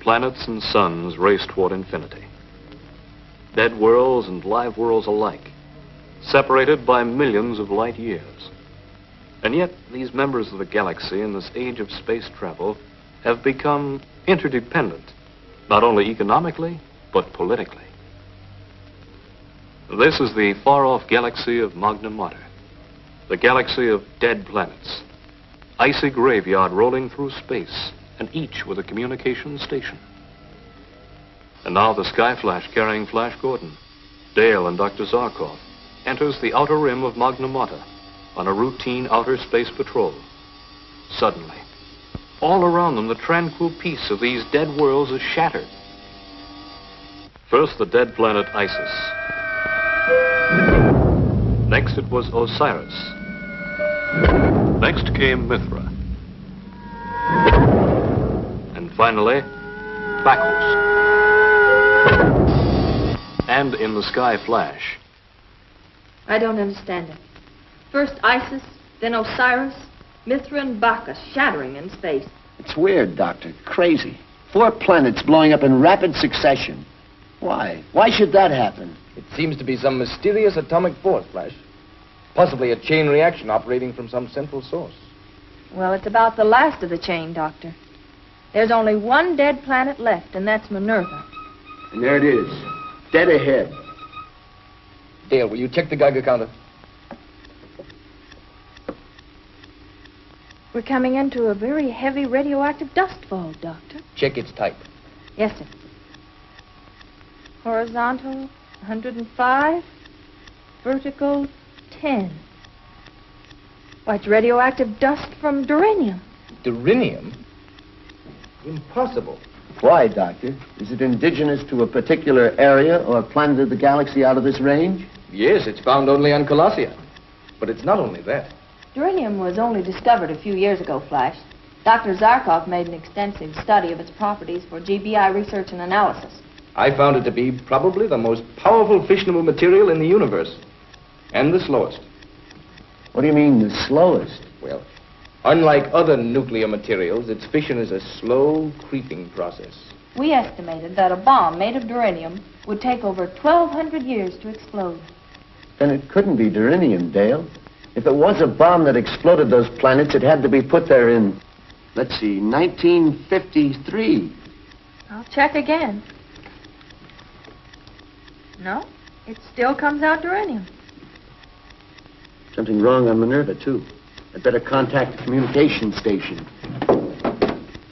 planets and suns race toward infinity. Dead worlds and live worlds alike, separated by millions of light years. And yet, these members of the galaxy in this age of space travel have become interdependent, not only economically, but politically. This is the far-off galaxy of Magna Mater, the galaxy of dead planets, icy graveyard rolling through space, and each with a communication station. And now the Sky Flash carrying Flash Gordon, Dale and Dr. Zharkov enters the outer rim of Magna Mater on a routine outer space patrol. Suddenly, all around them, the tranquil peace of these dead worlds is shattered. First, the dead planet Isis. Next, it was Osiris. Next came Mithra. And finally, Bacchus. And in the Sky Flash. I don't understand it. First Isis, then Osiris, Mithra and Bacchus shattering in space. It's weird, Doctor. Crazy. 4 planets blowing up in rapid succession. Why? Why should that happen? It seems to be some mysterious atomic force, Flash. Possibly a chain reaction operating from some central source. Well, it's about the last of the chain, Doctor. There's only one dead planet left, and that's Minerva. And there it is. Dead ahead. Dale, will you check the Geiger counter? We're coming into a very heavy radioactive dust fall, Doctor. Check its type. Yes, sir. Horizontal, 105. Vertical, 10. Why, it's radioactive dust from duranium. Duranium? Impossible. Why, Doctor? Is it indigenous to a particular area or planet of the galaxy out of this range? Yes, it's found only on Colossia. But it's not only that. Duranium was only discovered a few years ago, Flash. Dr. Zharkov made an extensive study of its properties for GBI research and analysis. I found it to be probably the most powerful fissionable material in the universe. And the slowest. What do you mean, the slowest? Well, unlike other nuclear materials, its fission is a slow, creeping process. We estimated that a bomb made of duranium would take over 1,200 years to explode. Then it couldn't be duranium, Dale. If it was a bomb that exploded those planets, it had to be put there in, let's see, 1953. I'll check again. No, it still comes out duranium. Something wrong on Minerva, too. I'd better contact the communication station.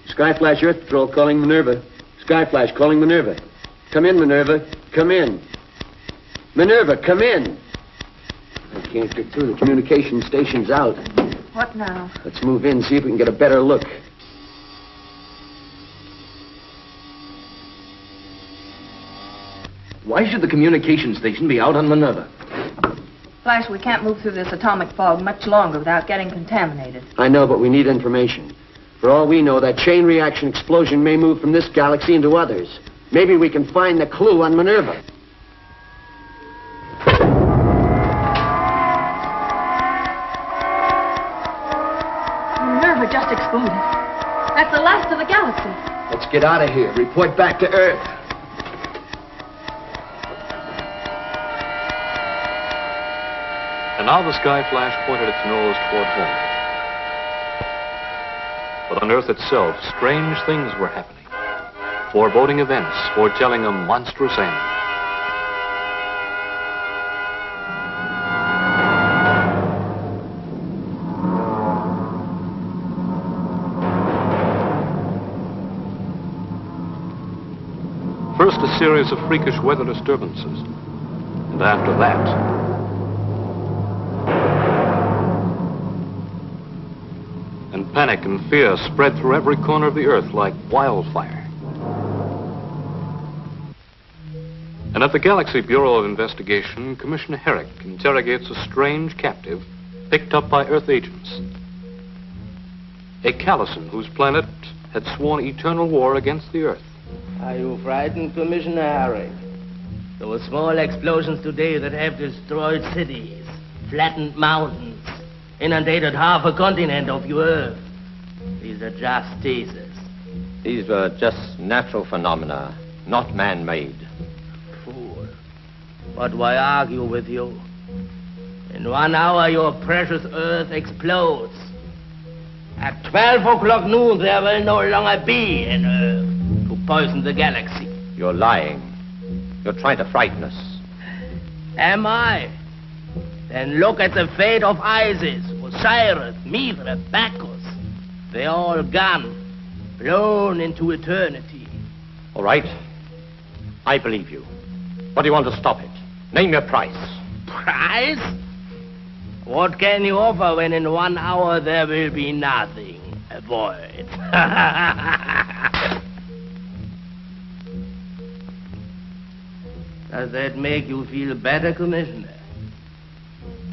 Sky Flash Earth Patrol calling Minerva. Sky Flash calling Minerva. Come in, Minerva. Come in. Minerva, come in. I can't get through. The communication station's out. What now? Let's move in, see if we can get a better look. Why should the communication station be out on Minerva? Flash, we can't move through this atomic fog much longer without getting contaminated. I know, but we need information. For all we know, that chain reaction explosion may move from this galaxy into others. Maybe we can find the clue on Minerva. Minerva just exploded. That's the last of the galaxy. Let's get out of here. Report back to Earth. And now the Sky Flash pointed its nose toward home. But on Earth itself, strange things were happening. Foreboding events foretelling a monstrous end. First, a series of freakish weather disturbances. And after that, and panic and fear spread through every corner of the Earth like wildfire. And at the Galaxy Bureau of Investigation, Commissioner Herrick interrogates a strange captive picked up by Earth agents. A Callison whose planet had sworn eternal war against the Earth. Are you frightened, Commissioner Herrick? Those small explosions today that have destroyed cities, flattened mountains, inundated half a continent of your Earth. These are just teasers. These were just natural phenomena, not man-made. Fool. But why argue with you? In 1 hour, your precious Earth explodes. At 12 o'clock noon, there will no longer be an Earth to poison the galaxy. You're lying. You're trying to frighten us. Am I? Then look at the fate of Isis, Osiris, Mithra, Bacchus. They're all gone, blown into eternity. All right. I believe you. What do you want to stop it? Name your price. Price? What can you offer when in 1 hour there will be nothing? Avoid. Does that make you feel better, Commissioner?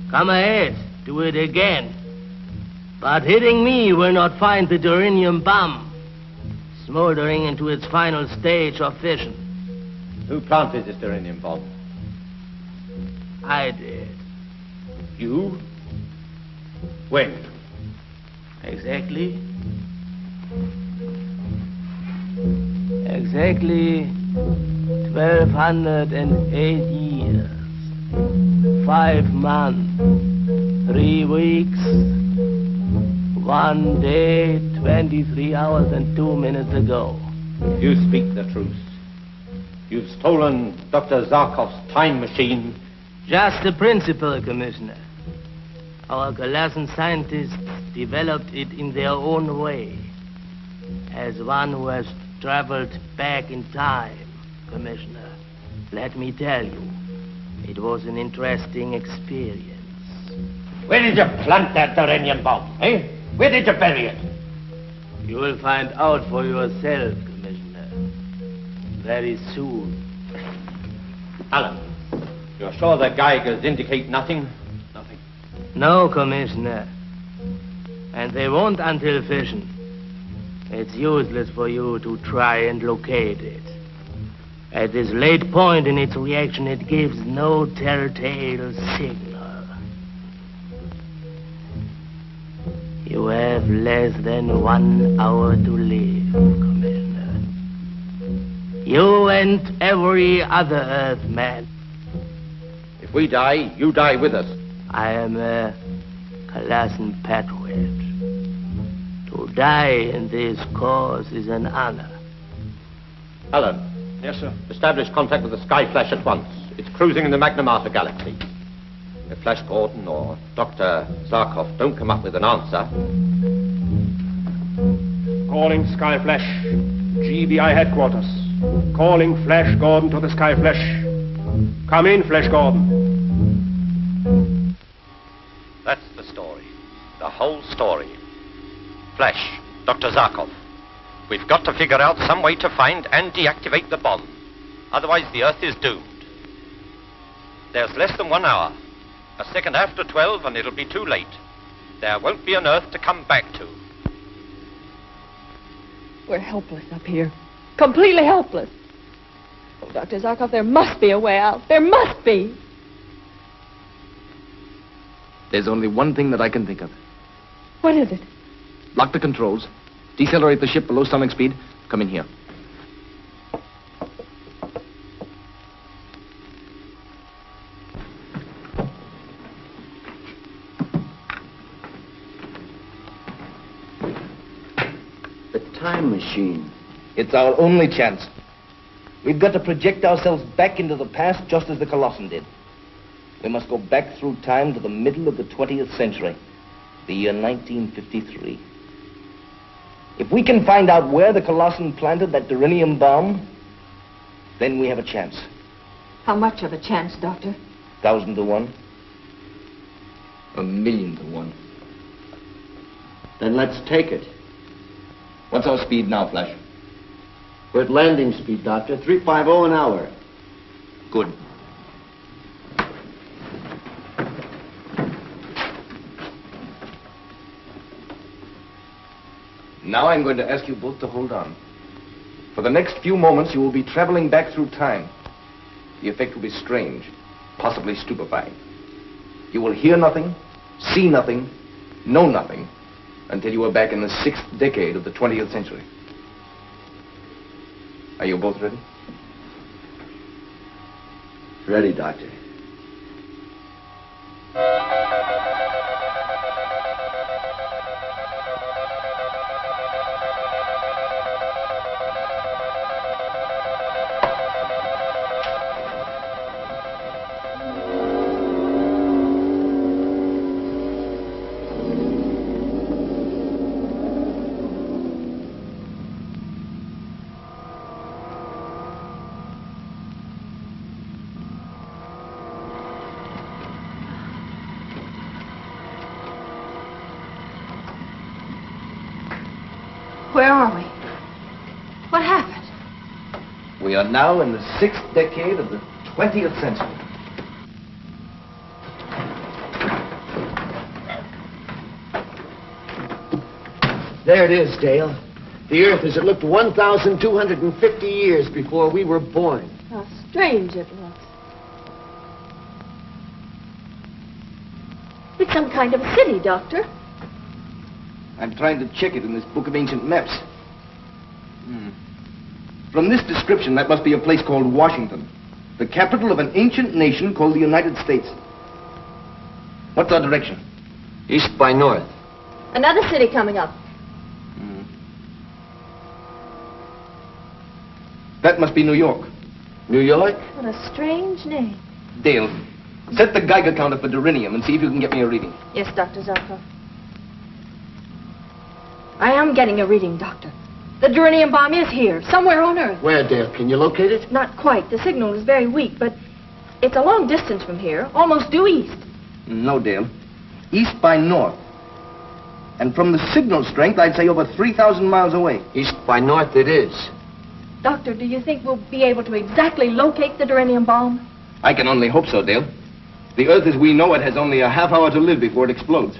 Come ahead, do it again. But hitting me will not find the duranium bomb smoldering into its final stage of fission. Who planted this duranium bomb? I did. You? When? Exactly 1,208 years, 5 months, 3 weeks, 1 day, 23 hours and 2 minutes ago. You speak the truth. You've stolen Dr. Zharkov's time machine. Just the principle, Commissioner. Our Colossian scientists developed it in their own way, as one who has traveled back in time, Commissioner. Let me tell you, it was an interesting experience. Where did you plant that duranium bomb, eh? Where did you bury it? You will find out for yourself, Commissioner, very soon. Alan, you're sure the Geigers indicate nothing? Nothing. No, Commissioner. And they won't until fission. It's useless for you to try and locate it. At this late point in its reaction, it gives no telltale signal. You have less than 1 hour to live, Commissioner. You and every other Earthman. If we die, you die with us. I am a Colossian patriot. To die in this cause is an honor. Alan. Yes, sir. Establish contact with the Sky Flash at once. It's cruising in the Magna Mater galaxy. If Flash Gordon or Dr. Zharkov don't come up with an answer... Calling Sky Flash. GBI headquarters. Calling Flash Gordon to the Sky Flash. Come in, Flash Gordon. That's the story. The whole story. Flash, Dr. Zharkov. We've got to figure out some way to find and deactivate the bomb. Otherwise, the Earth is doomed. There's less than 1 hour. A second after 12, and it'll be too late. There won't be an Earth to come back to. We're helpless up here. Completely helpless. Oh, Dr. Zharkov, there must be a way out. There must be. There's only one thing that I can think of. What is it? Lock the controls. Decelerate the ship below sonic speed. Come in here. The time machine. It's our only chance. We've got to project ourselves back into the past just as the Colossian did. We must go back through time to the middle of the 20th century, the year 1953. If we can find out where the Colossian planted that duranium bomb, then we have a chance. How much of a chance, Doctor? 1,000 to 1. 1,000,000 to 1. Then let's take it. What's our speed now, Flash? We're at landing speed, Doctor. 350 an hour. Good. Now I'm going to ask you both to hold on. For the next few moments, you will be traveling back through time. The effect will be strange, possibly stupefying. You will hear nothing, see nothing, know nothing, until you are back in the 6th decade of the 20th century. Are you both ready? Ready, Doctor. Where are we? What happened? We are now in the 6th decade of the 20th century. There it is, Dale. The Earth as it looked 1,250 years before we were born. How strange it looks. It's some kind of a city, Doctor. I'm trying to check it in this book of ancient maps. From this description, that must be a place called Washington, the capital of an ancient nation called the United States. What's our direction? East by north. Another city coming up. That must be New York. New York? What a strange name. Dale, set the Geiger counter for Durinium and see if you can get me a reading. Yes, Dr. Zharkov. I am getting a reading, Doctor. The Durinium bomb is here, somewhere on Earth. Where, Dale? Can you locate it? Not quite. The signal is very weak, but it's a long distance from here, almost due east. No, Dale. East by north. And from the signal strength, I'd say over 3,000 miles away. East by north it is. Doctor, do you think we'll be able to exactly locate the Durinium bomb? I can only hope so, Dale. The Earth as we know it has only a half hour to live before it explodes.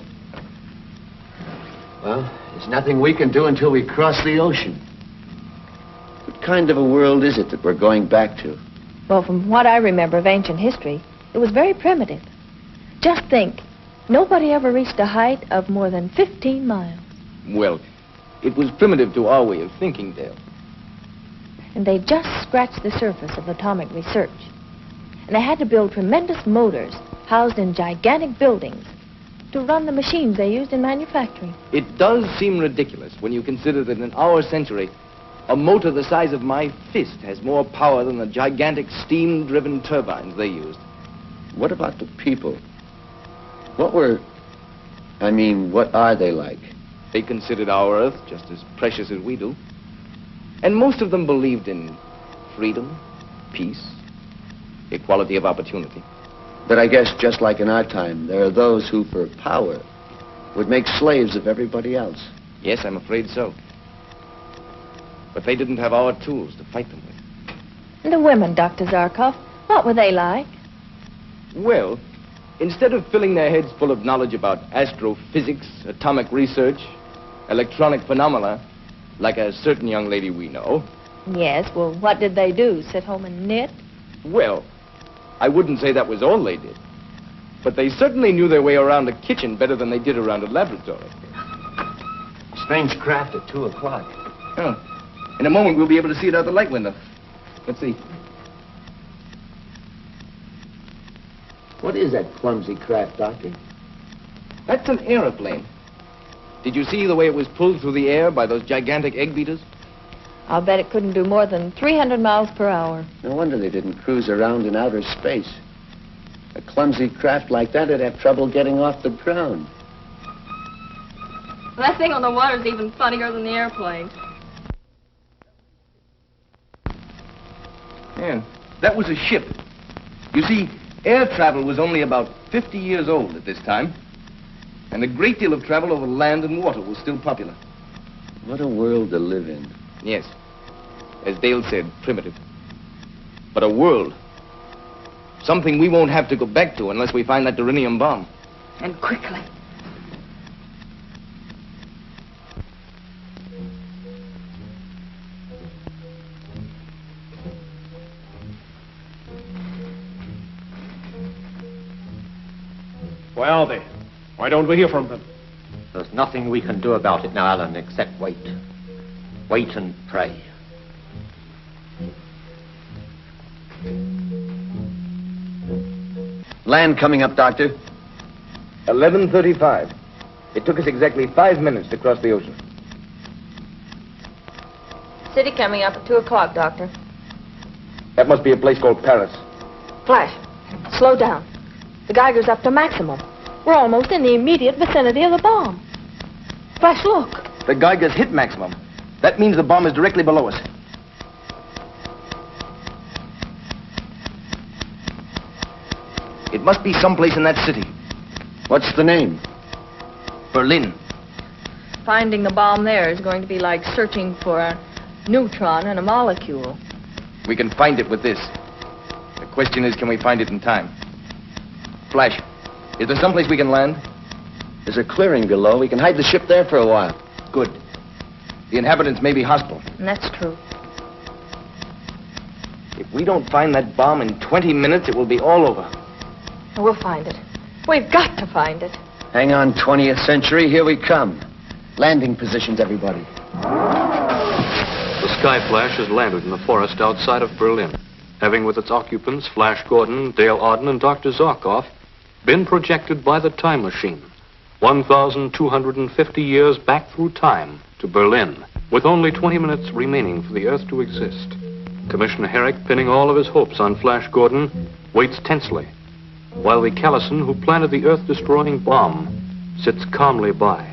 Well, there's nothing we can do until we cross the ocean. What kind of a world is it that we're going back to? Well, from what I remember of ancient history, it was very primitive. Just think, nobody ever reached a height of more than 15 miles. Well, it was primitive to our way of thinking, Dale. And they just scratched the surface of atomic research. And they had to build tremendous motors housed in gigantic buildings to run the machines they used in manufacturing. It does seem ridiculous when you consider that in our century, a motor the size of my fist has more power than the gigantic steam-driven turbines they used. What about the people? What are they like? They considered our Earth just as precious as we do. And most of them believed in freedom, peace, equality of opportunity. But I guess just like in our time, there are those who, for power, would make slaves of everybody else. Yes, I'm afraid so. But they didn't have our tools to fight them with. And the women, Dr. Zharkov, what were they like? Well, instead of filling their heads full of knowledge about astrophysics, atomic research, electronic phenomena, like a certain young lady we know. Yes, well, what did they do? Sit home and knit? Well, I wouldn't say that was all they did. But they certainly knew their way around a kitchen better than they did around a laboratory. Strange craft at 2 o'clock. Oh. In a moment, we'll be able to see it out the light window. Let's see. What is that clumsy craft, Doctor? That's an aeroplane. Did you see the way it was pulled through the air by those gigantic egg beaters? I'll bet it couldn't do more than 300 miles per hour. No wonder they didn't cruise around in outer space. A clumsy craft like that would have trouble getting off the ground. That thing on the water is even funnier than the airplane. Yeah, that was a ship. You see, air travel was only about 50 years old at this time. And a great deal of travel over land and water was still popular. What a world to live in. Yes. As Dale said, primitive. But a world. Something we won't have to go back to unless we find that Durinium bomb. And quickly. Where are they? Why don't we hear from them? There's nothing we can do about it now, Alan, except wait. Wait and pray. Land coming up, Doctor. 11:35. It took us exactly 5 minutes to cross the ocean. City coming up at 2 o'clock, Doctor. That must be a place called Paris. Flash, slow down. The Geiger's up to maximum. We're almost in the immediate vicinity of the bomb. Flash, look. The Geiger's hit maximum. That means the bomb is directly below us. It must be someplace in that city. What's the name? Berlin. Finding the bomb there is going to be like searching for a neutron in a molecule. We can find it with this. The question is, can we find it in time? Flash, is there someplace we can land? There's a clearing below. We can hide the ship there for a while. Good. The inhabitants may be hostile. And that's true. If we don't find that bomb in 20 minutes, it will be all over. We'll find it. We've got to find it. Hang on, 20th century. Here we come. Landing positions, everybody. The Sky Flash has landed in the forest outside of Berlin, having with its occupants, Flash Gordon, Dale Arden, and Dr. Zharkov, been projected by the time machine 1,250 years back through time to Berlin, with only 20 minutes remaining for the Earth to exist. Commissioner Herrick, pinning all of his hopes on Flash Gordon, waits tensely, while the Callison who planted the Earth-destroying bomb sits calmly by.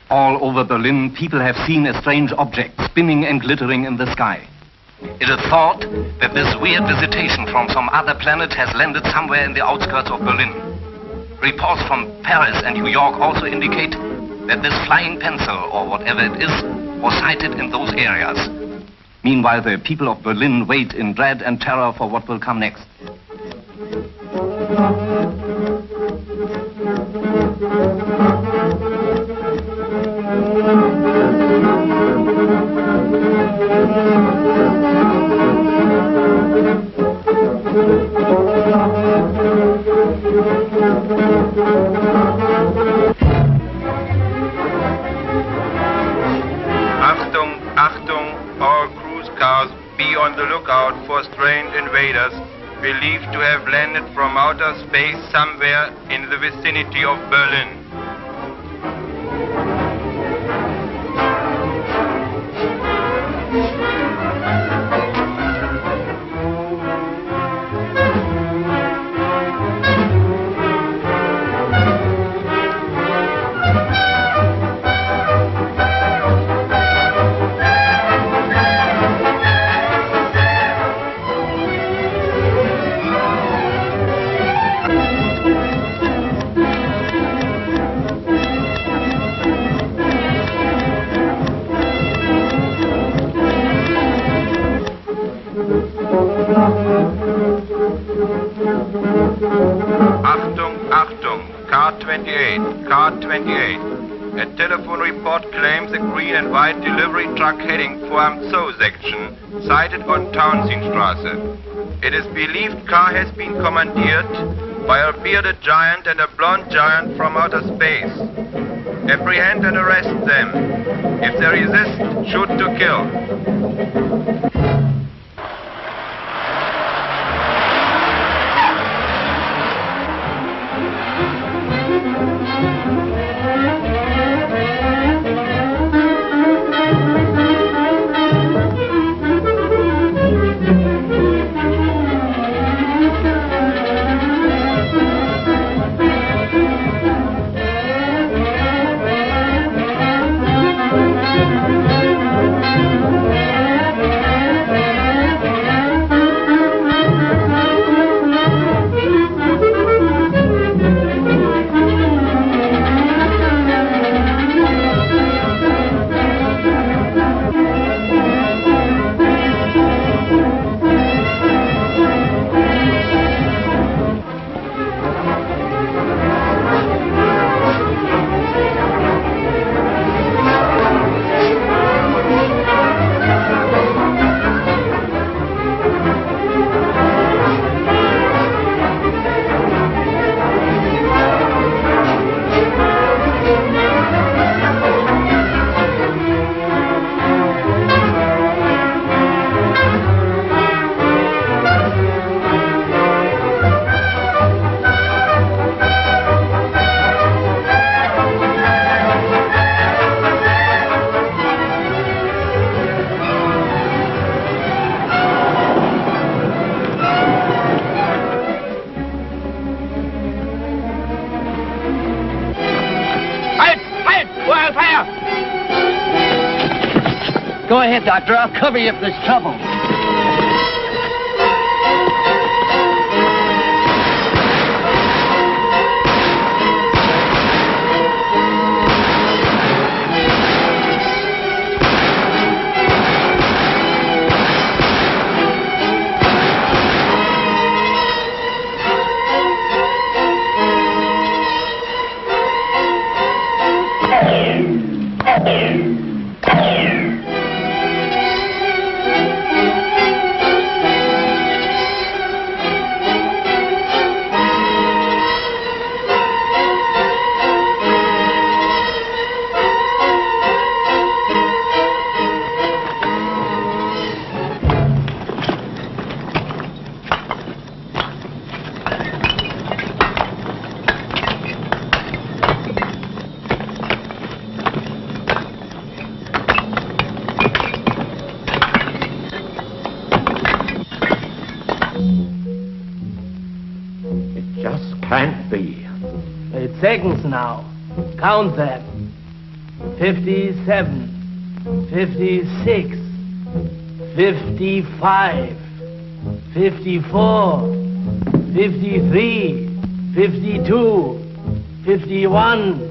All over Berlin, people have seen a strange object spinning and glittering in the sky. It is thought that this weird visitation from some other planet has landed somewhere in the outskirts of Berlin. Reports from Paris and New York also indicate that this flying pencil, or whatever it is, was sighted in those areas. Meanwhile, the people of Berlin wait in dread and terror for what will come next. Achtung, Achtung, all cruise cars, be on the lookout for strange invaders believed to have landed from outer space somewhere in the vicinity of Berlin. Achtung, Achtung, car 28, car 28. A telephone report claims a green and white delivery truck heading for Amzow section, sighted on Townsendstraße. It is believed car has been commandeered by a bearded giant and a blonde giant from outer space. Apprehend and arrest them. If they resist, shoot to kill. Go ahead, Doctor. I'll cover you if there's trouble. Can't be. 8 seconds now. Count them. 57, 56, 55, 54, 53, 52, 51.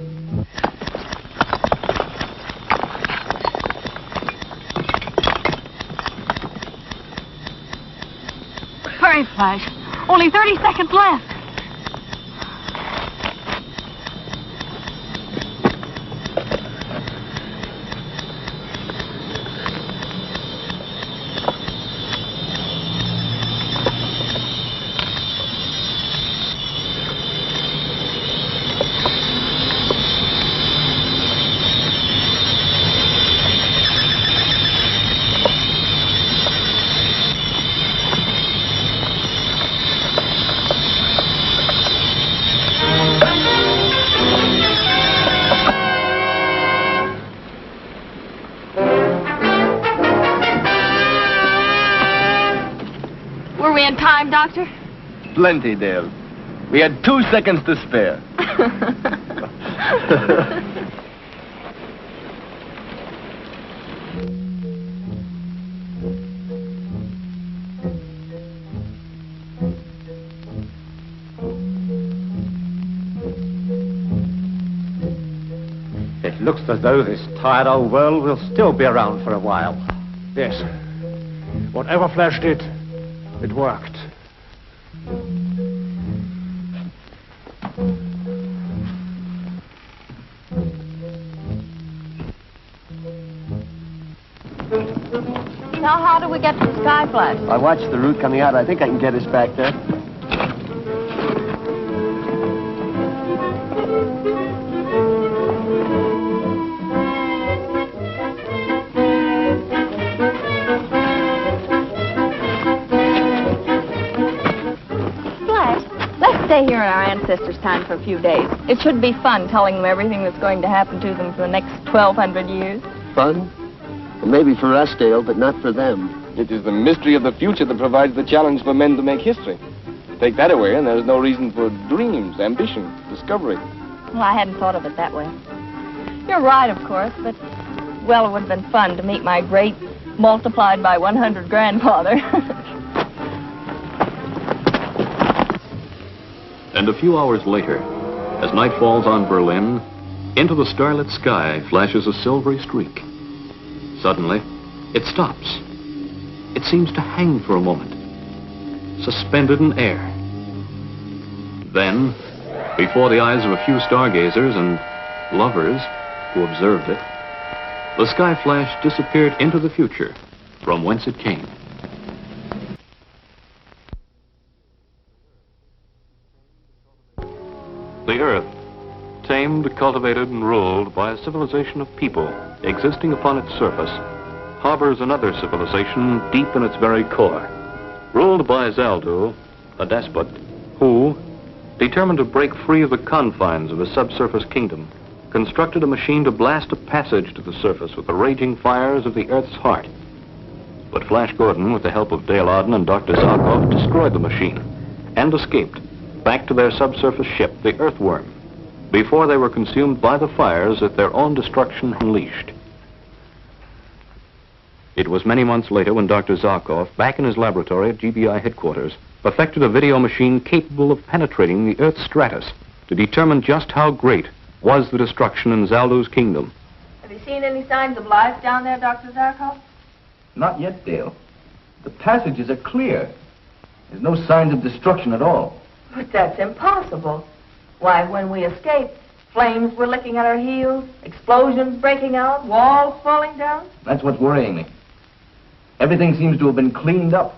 Hurry, Flash. Only 30 seconds left. Were we in time, Doctor? Plenty, Dale. We had 2 seconds to spare. It looks as though this tired old world will still be around for a while. Yes. Whatever Flash did, it worked. Now, how do we get to the Sky Flash? I watched the route coming out. I think I can get us back there. Stay here in our ancestors' time for a few days. It should be fun telling them everything that's going to happen to them for the next 1,200 years. Fun? Well, maybe for us, Dale, but not for them. It is the mystery of the future that provides the challenge for men to make history. Take that away, and there's no reason for dreams, ambition, discovery. Well, I hadn't thought of it that way. You're right, of course, but, well, it would have been fun to meet my great multiplied by 100 grandfather. And a few hours later, as night falls on Berlin, into the starlit sky flashes a silvery streak. Suddenly, it stops. It seems to hang for a moment, suspended in air. Then, before the eyes of a few stargazers and lovers who observed it, the sky flash disappeared into the future from whence it came. The Earth, tamed, cultivated, and ruled by a civilization of people existing upon its surface, harbors another civilization deep in its very core, ruled by Zaldu, a despot, who, determined to break free of the confines of his subsurface kingdom, constructed a machine to blast a passage to the surface with the raging fires of the Earth's heart. But Flash Gordon, with the help of Dale Arden and Dr. Zharkov, destroyed the machine and escaped back to their subsurface ship, the Earthworm, before they were consumed by the fires that their own destruction unleashed. It was many months later when Dr. Zharkov, back in his laboratory at GBI headquarters, perfected a video machine capable of penetrating the Earth's stratus to determine just how great was the destruction in Zaldu's kingdom. Have you seen any signs of life down there, Dr. Zharkov? Not yet, Dale. The passages are clear. There's no signs of destruction at all. But that's impossible. Why, when we escaped, flames were licking at our heels, explosions breaking out, walls falling down. That's what's worrying me. Everything seems to have been cleaned up.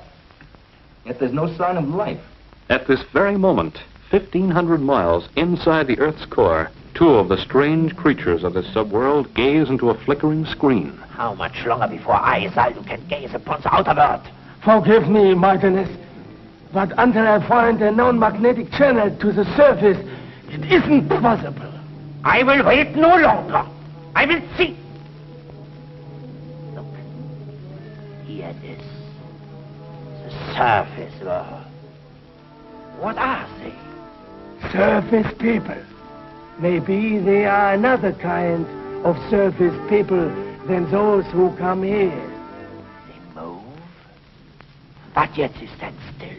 Yet there's no sign of life. At this very moment, 1,500 miles inside the Earth's core, two of the strange creatures of the subworld gaze into a flickering screen. How much longer before I, Zaldu, can gaze upon the outer world? Forgive me, Martinez, but until I find a known magnetic channel to the surface, it isn't possible. I will wait no longer. I will see. Look. Here it is. The surface world. What are they? Surface people. Maybe they are another kind of surface people than those who come here. They move, but yet they stand still.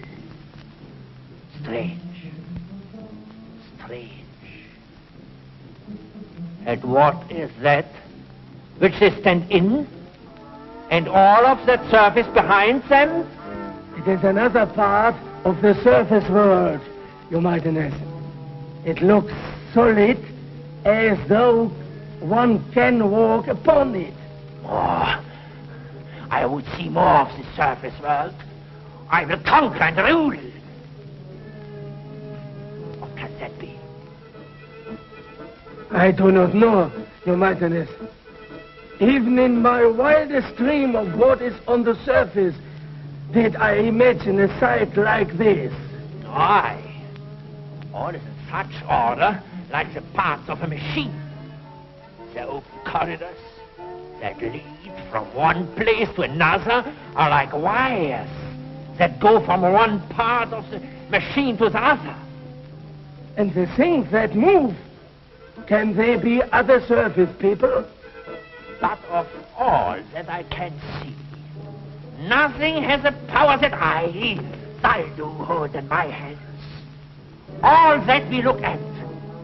Strange. Strange. And what is that which they stand in? And all of that surface behind them? It is another part of the surface world, Your Mightiness. It looks solid, as though one can walk upon it. More. I would see more of the surface world. I will conquer and rule. What can that be? I do not know, Your Mightiness. Even in my wildest dream of what is on the surface, did I imagine a sight like this. Aye. All is in such order, like the parts of a machine. The open corridors that lead from one place to another are like wires that go from one part of the machine to the other. And the things that move, can they be other surface people? But of all that I can see, nothing has the power that I, Zaldu, hold in my hands. All that we look at,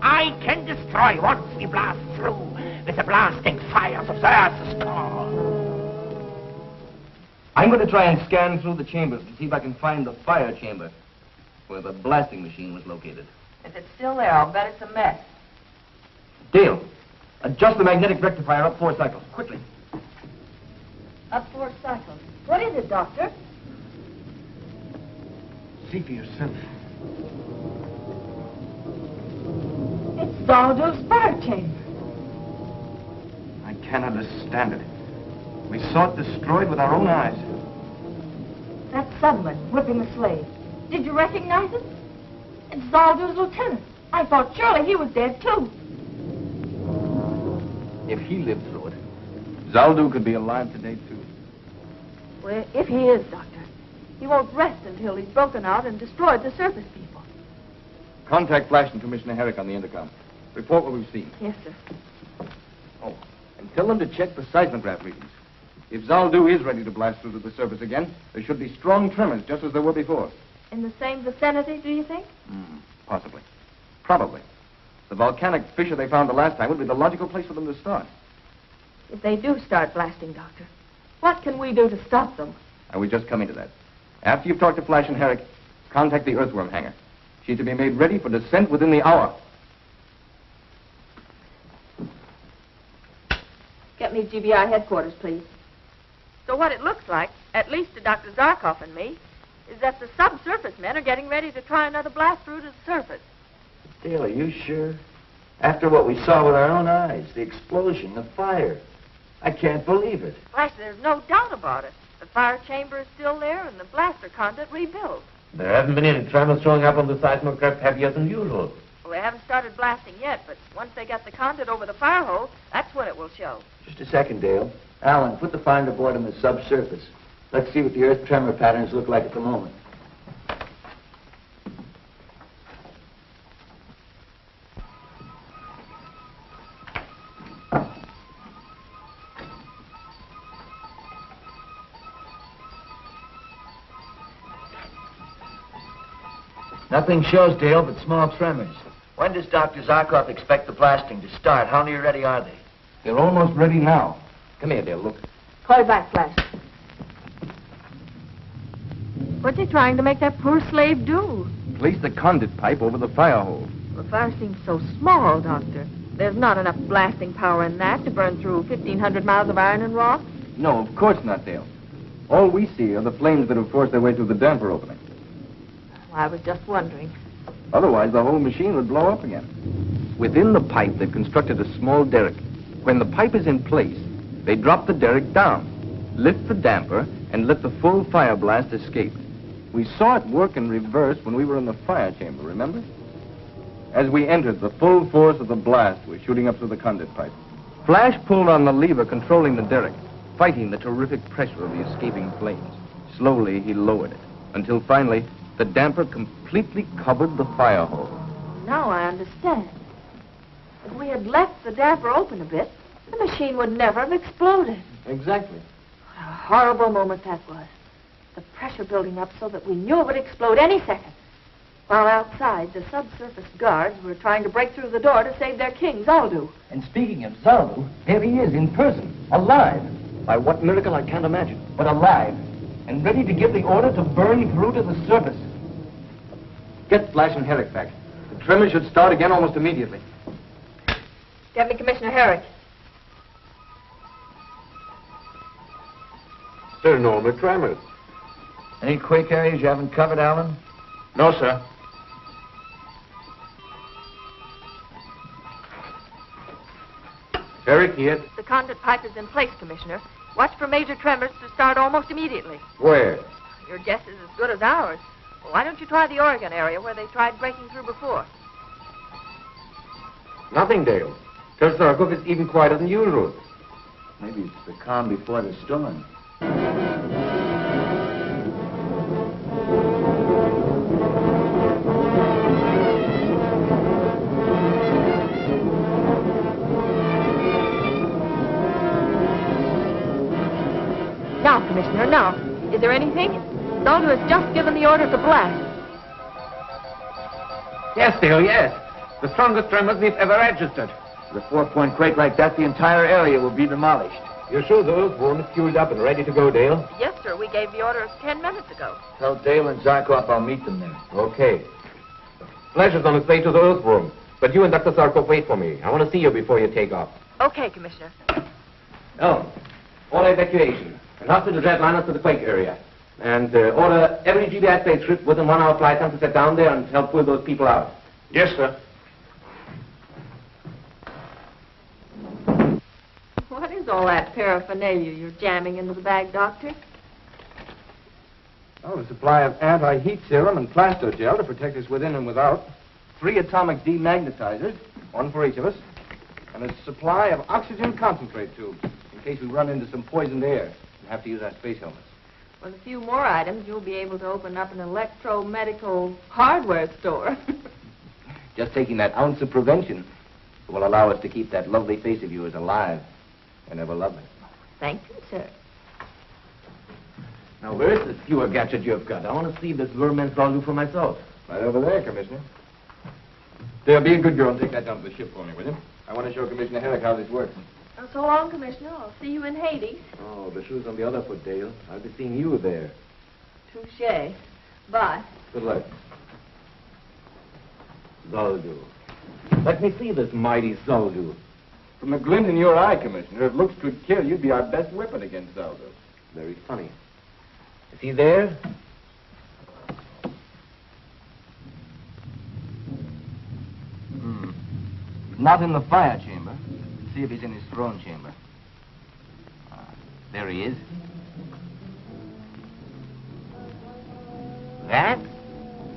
I can destroy once we blast through with the blasting fires of the Earth's core. I'm going to try and scan through the chambers to see if I can find the fire chamber where the blasting machine was located. If it's still there, I'll bet it's a mess. Dale, adjust the magnetic rectifier up 4 cycles, quickly. Up 4 cycles. What is it, Doctor? See for yourself. It's Zaldu's fire chamber. I can't understand it. We saw it destroyed with our own eyes. That subman whipping the slave. Did you recognize it? It's Zaldu's lieutenant. I thought surely he was dead, too. If he lived through it, Zaldu could be alive today, too. Well, if he is, Doctor, he won't rest until he's broken out and destroyed the surface people. Contact Flash and Commissioner Herrick on the intercom. Report what we've seen. Yes, sir. Oh, and tell them to check the seismograph readings. If Zaldu is ready to blast through to the surface again, there should be strong tremors, just as there were before. In the same vicinity, do you think? Possibly. Probably. The volcanic fissure they found the last time would be the logical place for them to start. If they do start blasting, Doctor, what can we do to stop them? I was just coming to that. After you've talked to Flash and Herrick, contact the earthworm hangar. She's to be made ready for descent within the hour. Get me GBI headquarters, please. So what it looks like, at least to Dr. Zharkov and me, is that the subsurface men are getting ready to try another blast through to the surface. Dale, are you sure? After what we saw with our own eyes, the explosion, the fire. I can't believe it. Flash, there's no doubt about it. The fire chamber is still there and the blaster conduit rebuilt. There haven't been any tremors showing up on the seismograph heavier than usual. Well, they haven't started blasting yet, but once they get the conduit over the fire hole, that's when it will show. Just a second, Dale. Alan, put the finder board on the subsurface. Let's see what the earth tremor patterns look like at the moment. Nothing shows, Dale, but small tremors. When does Dr. Zharkov expect the blasting to start? How near ready are they? They're almost ready now. Come here, Dale, look. Call back, Flash. What's he trying to make that poor slave do? Place the conduit pipe over the fire hole. The fire seems so small, Doctor. There's not enough blasting power in that to burn through 1,500 miles of iron and rock. No, of course not, Dale. All we see are the flames that have forced their way through the damper opening. Well, I was just wondering. Otherwise, the whole machine would blow up again. Within the pipe, they've constructed a small derrick. When the pipe is in place, they drop the derrick down, lift the damper, and let the full fire blast escape. We saw it work in reverse when we were in the fire chamber, remember? As we entered, the full force of the blast was shooting up through the conduit pipe. Flash pulled on the lever controlling the derrick, fighting the terrific pressure of the escaping flames. Slowly, he lowered it, until finally, the damper completely covered the fire hole. Now I understand. If we had left the damper open a bit, the machine would never have exploded. Exactly. What a horrible moment that was. The pressure building up so that we knew it would explode any second. While outside, the subsurface guards were trying to break through the door to save their king, Zaldu. And speaking of Zaldu, here he is in person, alive. By what miracle, I can't imagine. But alive, and ready to give the order to burn through to the surface. Get Flash and Herrick back. The tremor should start again almost immediately. Deputy Commissioner Herrick. There are no more tremors. Any quake areas you haven't covered, Allen? No, sir. Herrick here. The conduit pipe is in place, Commissioner. Watch for major tremors to start almost immediately. Where? Your guess is as good as ours. Well, why don't you try the Oregon area where they tried breaking through before? Nothing, Dale. Zharkov is even quieter than usual. Maybe it's the calm before the storm. Now, Commissioner, now. Is there anything? Zaldu has just given the order to blast. Yes, Dale, yes. The strongest tremors we've ever registered. With a 4-point quake like that, the entire area will be demolished. You're sure those rooms fueled up and ready to go, Dale? Yes, sir. We gave the order 10 minutes ago. Tell Dale and Zharkov I'll meet them there. Okay. Flash is on his way to the Earth room. But you and Dr. Zharkov wait for me. I want to see you before you take off. Okay, Commissioner. Oh, all evacuation. And hospital jetliners to the quake area. And order every GBI spaceship within 1 hour flight time to set down there and help pull those people out. Yes, sir. What is all that paraphernalia you're jamming into the bag, Doctor? Oh, a supply of anti-heat serum and plaster gel to protect us within and without. 3 atomic demagnetizers, 1 for each of us. And a supply of oxygen concentrate tubes, in case we run into some poisoned air and have to use our space helmets. With a few more items, you'll be able to open up an electromedical hardware store. Just taking that ounce of prevention will allow us to keep that lovely face of yours alive and ever lovely. Thank you, sir. Now, where's the skewer gadget you've got? I want to see this vermin's Zaldu for myself. Right over there, Commissioner. There, be a good girl and take that down to the ship for me, will you? I want to show Commissioner Herrick how this works. Oh, so long, Commissioner. I'll see you in Hades. Oh, the shoe's on the other foot, Dale. I'll be seeing you there. Touché. Bye. Good luck. Zaldu. Let me see this mighty Zaldu. From the glint in your eye, Commissioner, if looks could kill, you'd be our best weapon against Zaldu. Very funny. Is he there? Not in the fire chamber. See if he's in his throne chamber. There he is. That?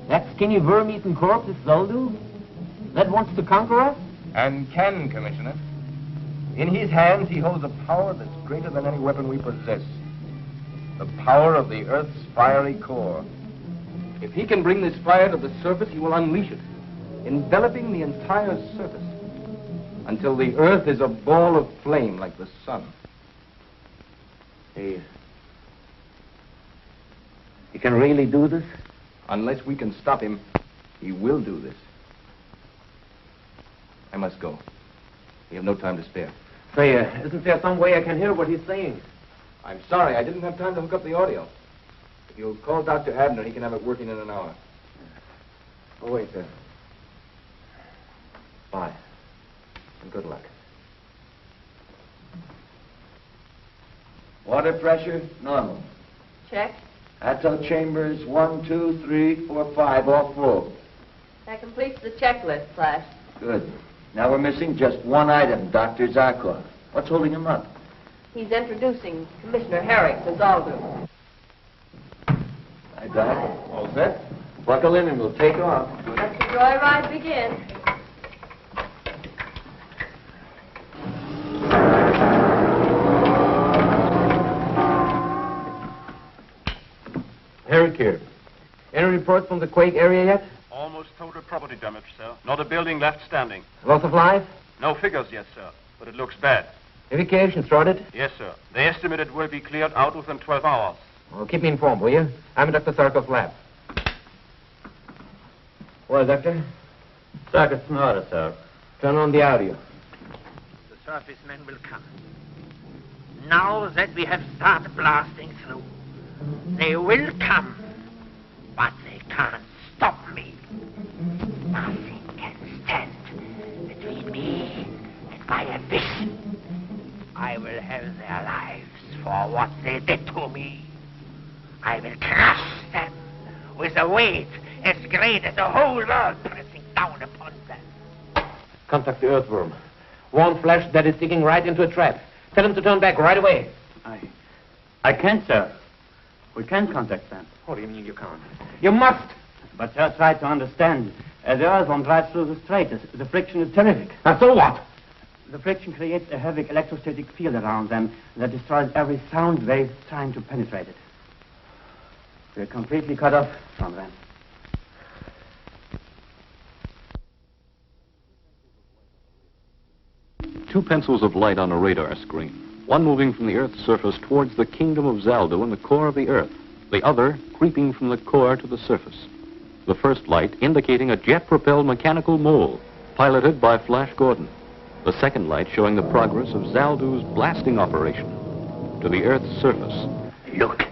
That skinny worm-eaten corpse is Zaldu? That wants to conquer us? And can, Commissioner. In his hands, he holds a power that's greater than any weapon we possess. The power of the Earth's fiery core. If he can bring this fire to the surface, he will unleash it, enveloping the entire surface, until the Earth is a ball of flame like the sun. He can really do this? Unless we can stop him. He will do this. I must go. We have no time to spare. Say, isn't there some way I can hear what he's saying? I'm sorry, I didn't have time to hook up the audio. If you'll call Dr. Abner, he can have it working in an hour. Oh, wait, sir. Bye. And good luck. Water pressure, normal. Check. Ato chambers, 1, 2, 3, 4, 5, all full. That completes the checklist, Flash. Good. Now we're missing just one item, Dr. Zharkov. What's holding him up? He's introducing Commissioner Herrick to Zaldu. Hi, Doc. All set? Buckle in and we'll take off. Let the joyride begin. Herrick here. Any reports from the quake area yet? Almost total property damage, sir. Not a building left standing. Loss of life? No figures yet, sir, but it looks bad. Evacuation started? Yes, sir. They estimate it will be cleared out within 12 hours. Well, keep me informed, will you? I'm in Dr. Zharkov's lab. Well, Doctor? Circuit's in order, sir. Turn on the audio. The surface men will come. Now that we have started blasting through, they will come, but they can't stop me. Nothing can stand between me and my ambition. I will have their lives for what they did to me. I will crush them with a weight as great as the whole world pressing down upon them. Contact the earthworm. Warn Flash that it's digging right into a trap. Tell him to turn back right away. I can't, sir. We can't contact them. What do you mean you can't? You must! But sir, try to understand. As the earthworm drives through the strait, the friction is terrific. Now, so what? The friction creates a heavy electrostatic field around them that destroys every sound wave trying to penetrate it. We're completely cut off from them. Two pencils of light on a radar screen. One moving from the Earth's surface towards the kingdom of Zaldu in the core of the Earth. The other creeping from the core to the surface. The first light indicating a jet-propelled mechanical mole piloted by Flash Gordon. The second light showing the progress of Zaldu's blasting operation to the Earth's surface. Look.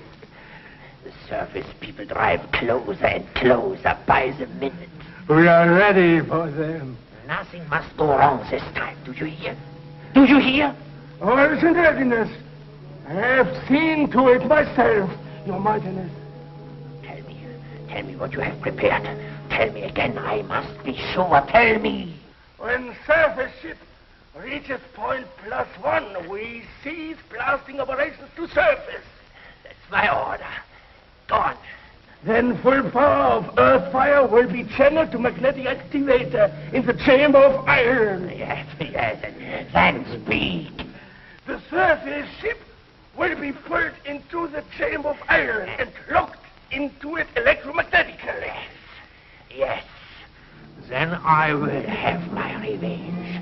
The surface people drive closer and closer by the minute. We are ready for them. Nothing must go wrong this time. Do you hear? Do you hear? All is in readiness. I have seen to it myself, Your Mightiness. Tell me what you have prepared. Tell me again. I must be sure. Tell me. When surface ship reaches point +1, we cease blasting operations to surface. That's my order. Go on. Then full power of earth fire will be channeled to magnetic activator in the chamber of iron. Yes, and then speak. The surface ship will be pulled into the chamber of iron and locked into it electromagnetically. Yes. Then I will have my revenge.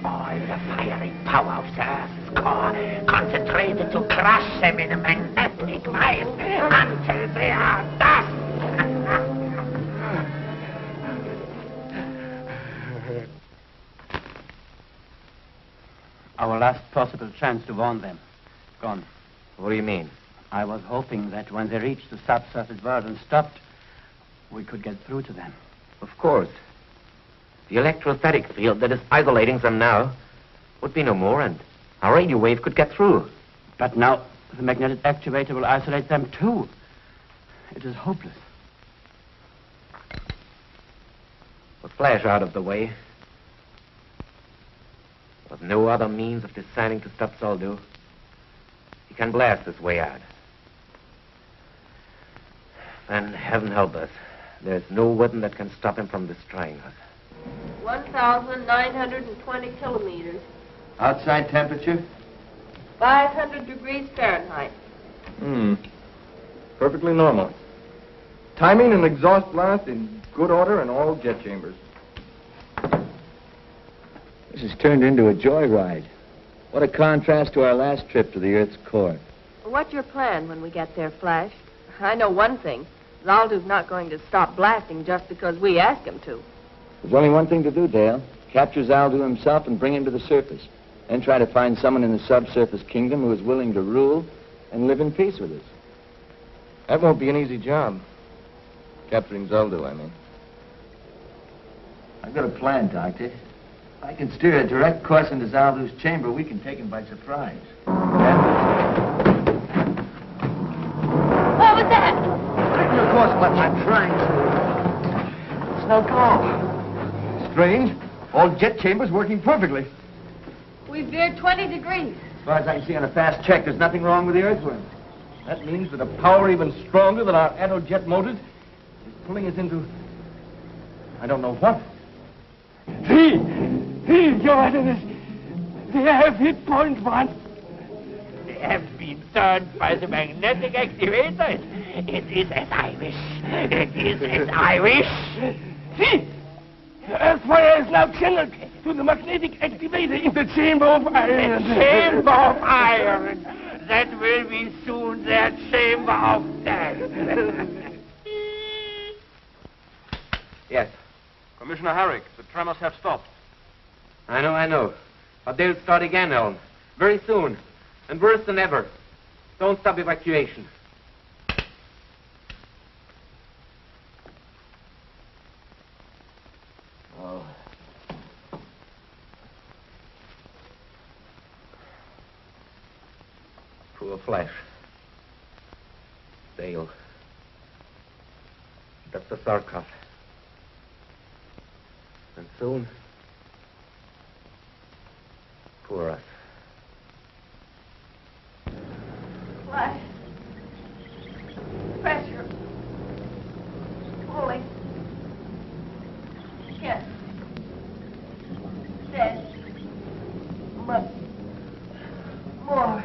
All the fiery power of the Earth's core concentrated to crush them in a magnetic vice until they are dust. Our last possible chance to warn them. Gone. What do you mean? I was hoping that when they reached the subsurface world and stopped, we could get through to them. Of course. The electrostatic field that is isolating them now would be no more, and our radio wave could get through. But now the magnetic actuator will isolate them too. It is hopeless. With Flash out of the way, with no other means of deciding to stop Zaldu, he can blast his way out. Then heaven help us, there's no weapon that can stop him from destroying us. 1,920 kilometers. Outside temperature? 500 degrees Fahrenheit. Perfectly normal. Timing and exhaust blast in good order in all jet chambers. This has turned into a joyride. What a contrast to our last trip to the Earth's core. What's your plan when we get there, Flash? I know one thing. Zaldu's not going to stop blasting just because we ask him to. There's only one thing to do, Dale. Capture Zaldu himself and bring him to the surface. Then try to find someone in the subsurface kingdom who is willing to rule and live in peace with us. That won't be an easy job. Capturing Zaldu, I mean. I've got a plan, Doctor. If I can steer a direct course into Zaldu's chamber, we can take him by surprise. What was that? Of course, but I'm trying to. It's no call. Strange. All jet chambers working perfectly. We veered 20 degrees. As far as I can see on a fast check, there's nothing wrong with the earthworm. That means that a power even stronger than our aerojet motors is pulling us into... I don't know what. See, Your Highness, they have hit point 1. They have been turned by the magnetic activators. It is as I wish. It is as I wish. See, the earth fire is now channeled to the magnetic activator in the chamber of iron. The chamber of iron. That will be soon their chamber of death. Yes. Commissioner Herrick, the tremors have stopped. I know. But they'll start again, Ellen. Very soon. And worse than ever. Don't stop evacuation. Oh. Poor Flash. Dale. Dr. Zharkov. And soon, poor us. Flash. Pressure. Pulling. Yes. Dead. Much more.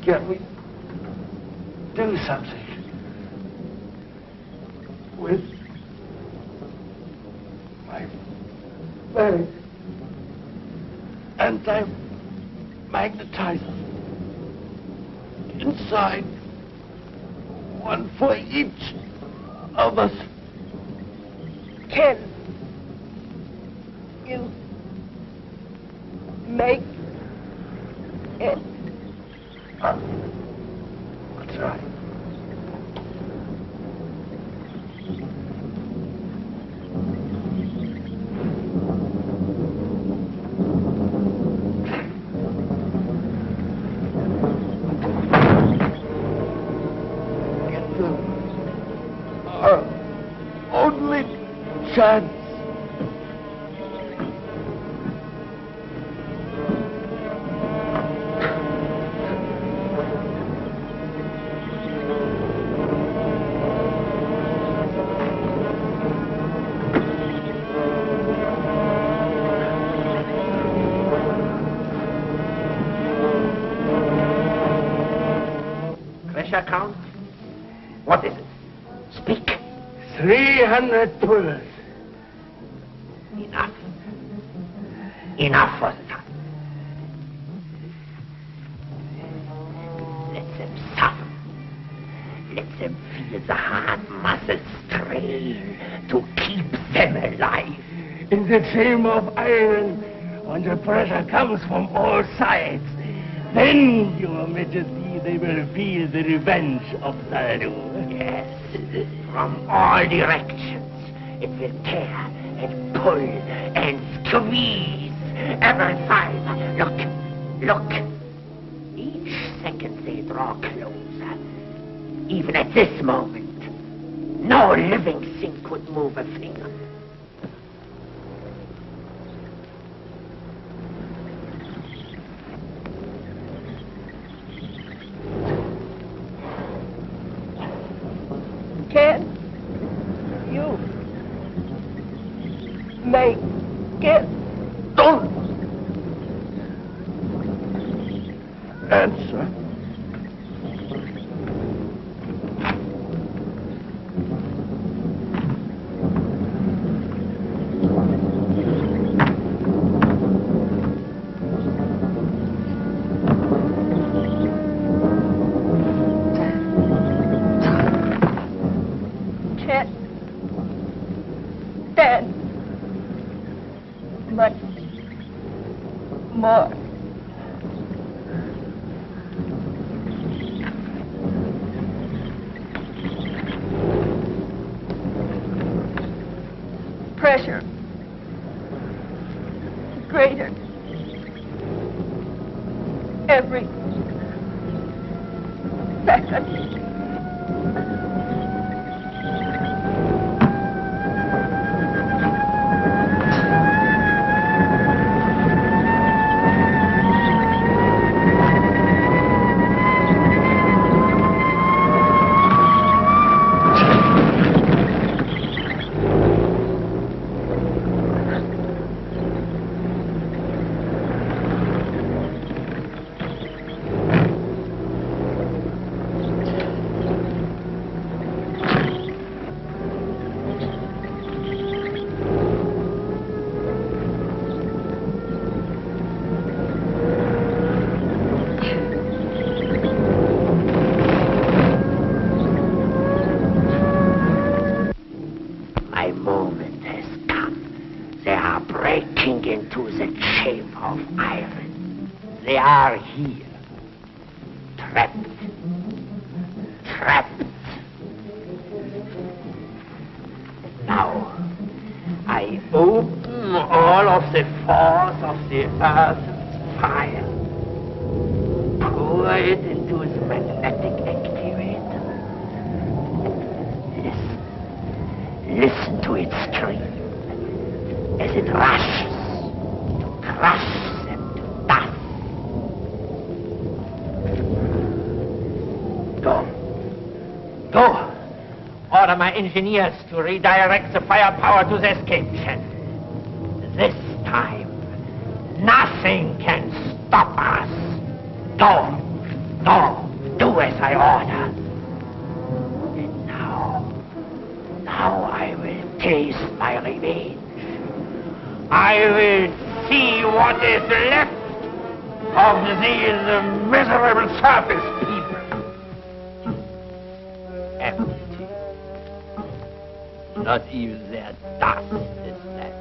Can we do something with my very anti-magnetizer inside, one for each of us? Can you make it? That's right. Our only chance. Pressure count? What is it? Speak. 300 pullers. Enough. Enough for the time. Let them suffer. Let them feel the hard muscles strain to keep them alive. In the chamber of iron, when the pressure comes from all sides, then, Your Majesty, they will feel the revenge of Zaldu. Yes, from all directions. It will tear and pull and squeeze every fiber. Look. Each second they draw closer. Even at this moment, no living thing could move a finger. Can you make it? Don't answer. much more. Pressure greater every second. They are here, trapped. Now, I open all of the force of the earth's fire, pour it into the magnetic activator. Listen to it scream as it rushes to crush them to dust. Go. Order my engineers to redirect the firepower to the escape channel. This time, nothing can stop us. Go. Do as I order. And now I will taste my revenge. I will see what is left of these miserable surface people. Empty. Not even their dust is left.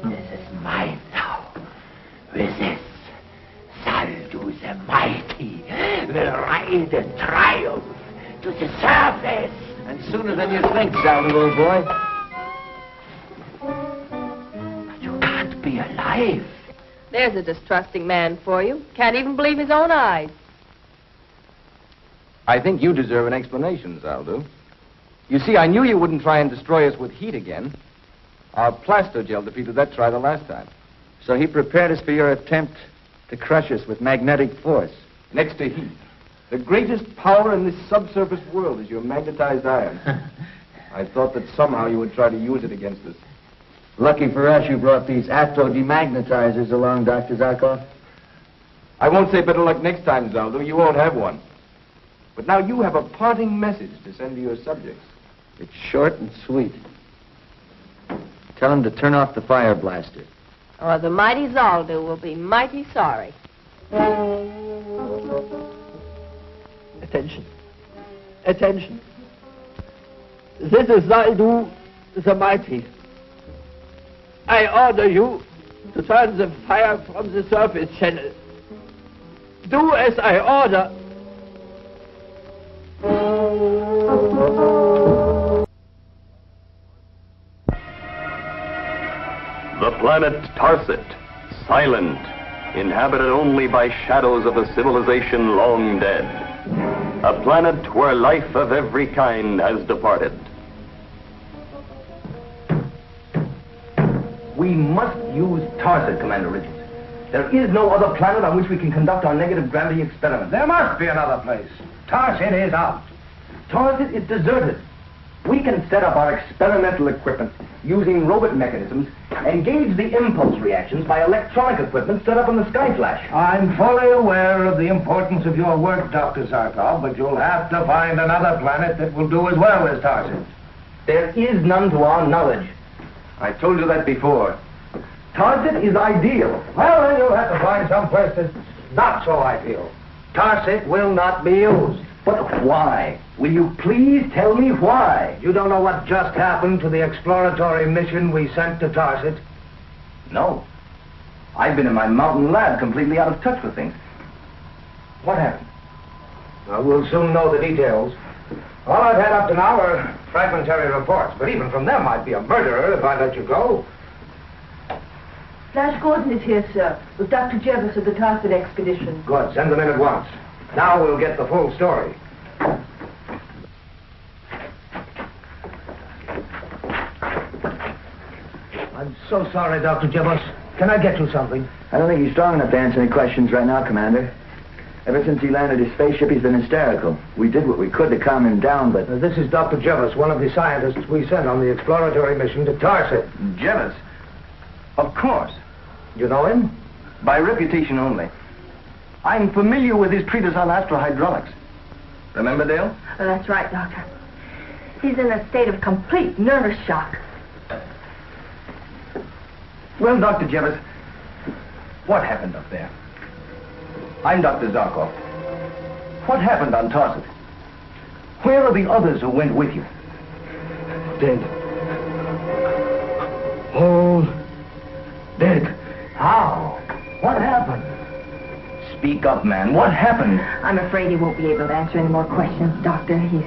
This is mine now. With this, Zaldu the Mighty will ride in triumph to the surface. And sooner than you think, Zaldu, old boy. But you can't be alive. There's a distrusting man for you. Can't even believe his own eyes. I think you deserve an explanation, Zaldu. You see, I knew you wouldn't try and destroy us with heat again. Our plaster gel defeated that try the last time. So he prepared us for your attempt to crush us with magnetic force. Next to heat. The greatest power in this subsurface world is your magnetized iron. I thought that somehow you would try to use it against us. Lucky for us you brought these atto-demagnetizers along, Dr. Zharkov. I won't say better luck next time, Zaldu. You won't have one. But now you have a parting message to send to your subjects. It's short and sweet. Tell them to turn off the fire blaster. Or the mighty Zaldu will be mighty sorry. Attention. This is Zaldu the Mighty. I order you to turn the fire from the surface channel. Do as I order. The planet Tarset, silent, inhabited only by shadows of a civilization long dead. A planet where life of every kind has departed. We must use Tarset, Commander Richards. There is no other planet on which we can conduct our negative gravity experiments. There must be another place. Tarset is out. Tarset is deserted. We can set up our experimental equipment using robot mechanisms and gauge the impulse reactions by electronic equipment set up on the Skyflash. I'm fully aware of the importance of your work, Dr. Zharkov, but you'll have to find another planet that will do as well as Tarset. There is none to our knowledge. I told you that before. Tarset is ideal. Well, then you'll have to find some place that's not so ideal. Tarset will not be used. But why? Will you please tell me why? You don't know what just happened to the exploratory mission we sent to Tarset? No. I've been in my mountain lab completely out of touch with things. What happened? Well, we'll soon know the details. All I've had up to now are fragmentary reports, but even from them I'd be a murderer if I let you go. Flash Gordon is here, sir, with Dr. Jervis of the Tarset expedition. Good. Send them in at once. Now we'll get the full story. I'm so sorry, Dr. Jervis. Can I get you something? I don't think he's strong enough to answer any questions right now, Commander. Ever since he landed his spaceship, he's been hysterical. We did what we could to calm him down, but... This is Dr. Jervis, one of the scientists we sent on the exploratory mission to Tarset. Jervis? Of course. You know him? By reputation only. I'm familiar with his treatise on astrohydraulics. Remember, Dale? Oh, that's right, Doctor. He's in a state of complete nervous shock. Well, Dr. Jervis, what happened up there? I'm Dr. Zharkov. What happened on Tarset? Where are the others who went with you? Dead. All dead. How? What happened? Speak up, man. What happened? I'm afraid he won't be able to answer any more questions, Doctor. He's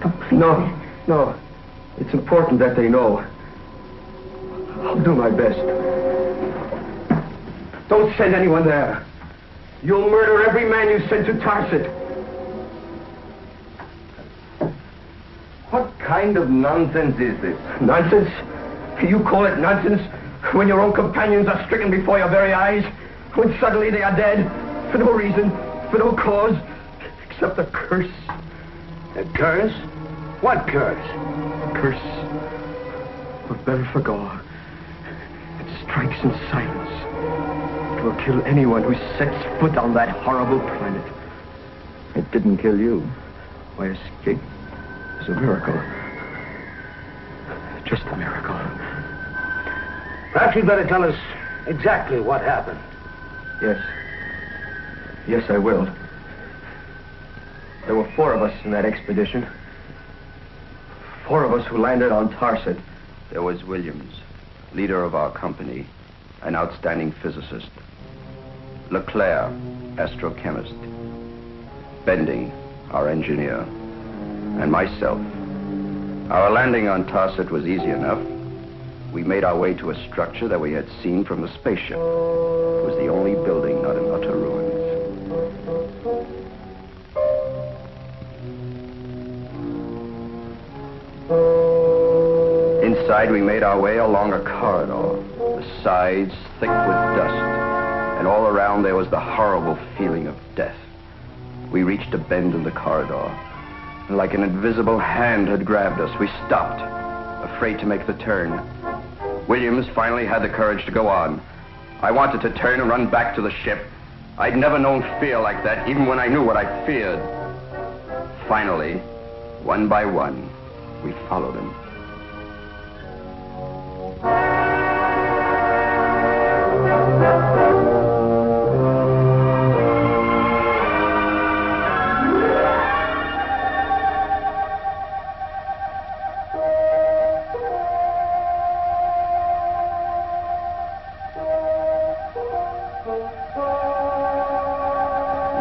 completely... No. It's important that they know. I'll do my best. Don't send anyone there. You'll murder every man you send to Tarset. What kind of nonsense is this? Nonsense? You call it nonsense when your own companions are stricken before your very eyes? When suddenly they are dead? For no reason, for no cause, except a curse. A curse? What curse? A curse of Belphegor. It strikes in silence. It will kill anyone who sets foot on that horrible planet. It didn't kill you. My escape is a miracle. Just a miracle. Perhaps you'd better tell us exactly what happened. Yes, I will. There were 4 of us in that expedition. 4 of us who landed on Tarset. There was Williams, leader of our company, an outstanding physicist. Leclerc, astrochemist. Bending, our engineer. And myself. Our landing on Tarset was easy enough. We made our way to a structure that we had seen from the spaceship. It was the only building not in utter ruins. Inside, we made our way along a corridor, the sides thick with dust, and all around there was the horrible feeling of death. We reached a bend in the corridor, and like an invisible hand had grabbed us, we stopped, afraid to make the turn. Williams finally had the courage to go on. I wanted to turn and run back to the ship. I'd never known fear like that, even when I knew what I feared. Finally, one by one, we followed him.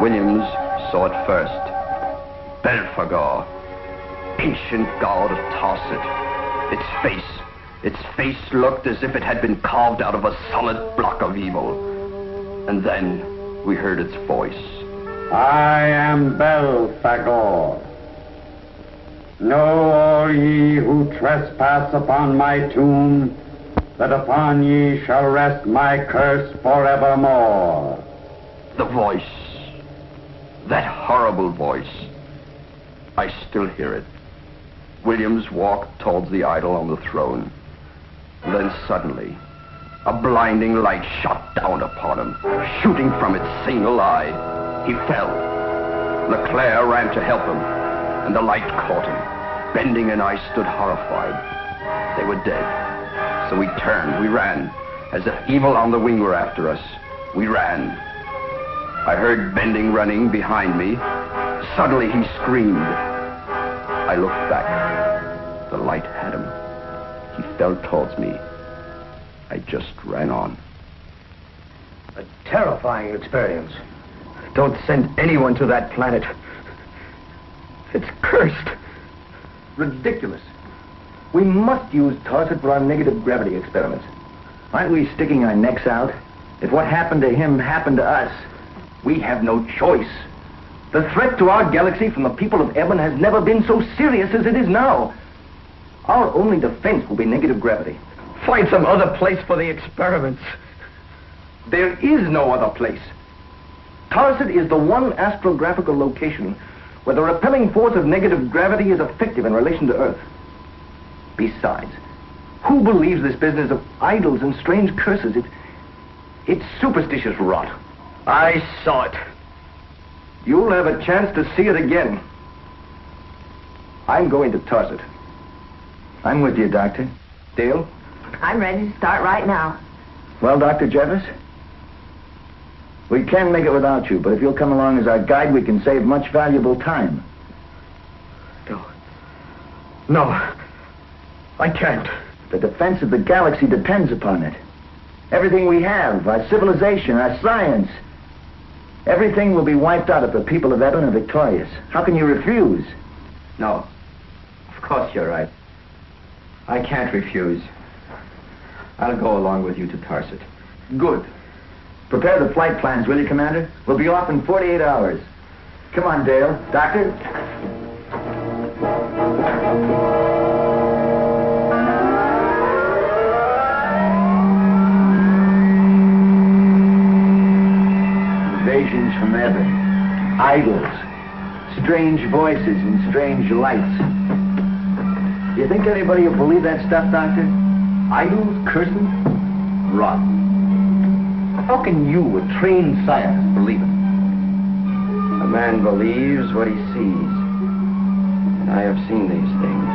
Williams saw it first. Belphegor, ancient god of Tarset. Its face looked as if it had been carved out of a solid block of evil. And then we heard its voice. I am Belphegor. Know all ye who trespass upon my tomb, that upon ye shall rest my curse forevermore. The voice. That horrible voice. I still hear it. Williams walked towards the idol on the throne. Then suddenly, a blinding light shot down upon him, shooting from its single eye. He fell. Leclerc ran to help him, and the light caught him. Bending and I stood horrified. They were dead. So we turned, we ran, as if evil on the wing were after us. We ran. I heard Bending running behind me, Suddenly he screamed. I looked back. The light had him. He fell towards me. I just ran on. A terrifying experience. Don't send anyone to that planet. It's cursed. Ridiculous. We must use Tarset for our negative gravity experiments. Aren't we sticking our necks out? If what happened to him happened to us, we have no choice. The threat to our galaxy from the people of Eben has never been so serious as it is now. Our only defense will be negative gravity. Find some other place for the experiments. There is no other place. Tarset is the one astrographical location where the repelling force of negative gravity is effective in relation to Earth. Besides, who believes this business of idols and strange curses? It's superstitious rot. I saw it. You'll have a chance to see it again. I'm going to Tarset. I'm with you, Doctor. Dale? I'm ready to start right now. Well, Dr. Jeffers? We can make it without you, but if you'll come along as our guide, we can save much valuable time. No, I can't. The defense of the galaxy depends upon it. Everything we have, our civilization, our science, everything will be wiped out if the people of Eben are victorious. How can you refuse? No, of course you're right. I can't refuse. I'll go along with you to Tarset. Good. Prepare the flight plans, will you, Commander? We'll be off in 48 hours. Come on, Dale. Doctor? Invasions from Eben. Idols. Strange voices and strange lights. Do you think anybody will believe that stuff, Doctor? Idols, curses, rot. How can you, a trained scientist, believe it? A man believes what he sees. And I have seen these things.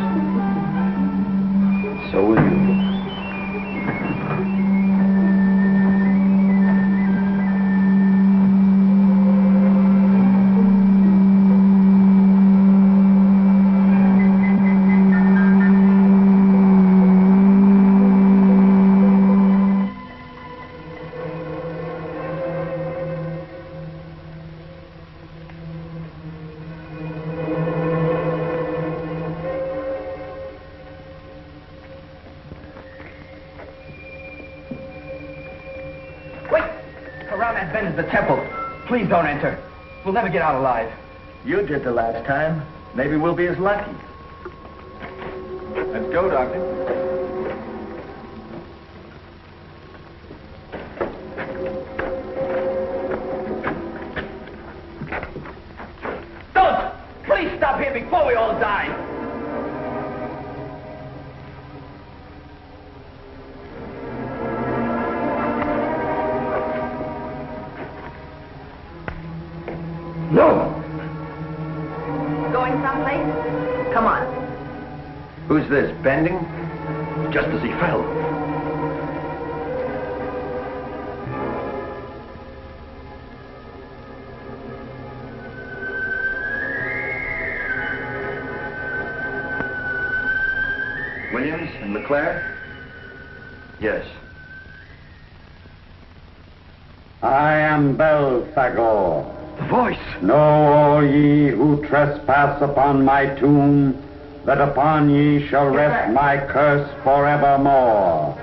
So will you. Please don't enter. We'll never get out alive. You did the last time. Maybe we'll be as lucky. Let's go, Doctor. Don't! Please stop here before we all die! No! Going someplace? Come on. Who's this, bending? Just as he fell. Williams and Leclerc? Yes. I am Belphegor. The voice! Know all ye who trespass upon my tomb, that upon ye shall rest my curse forevermore.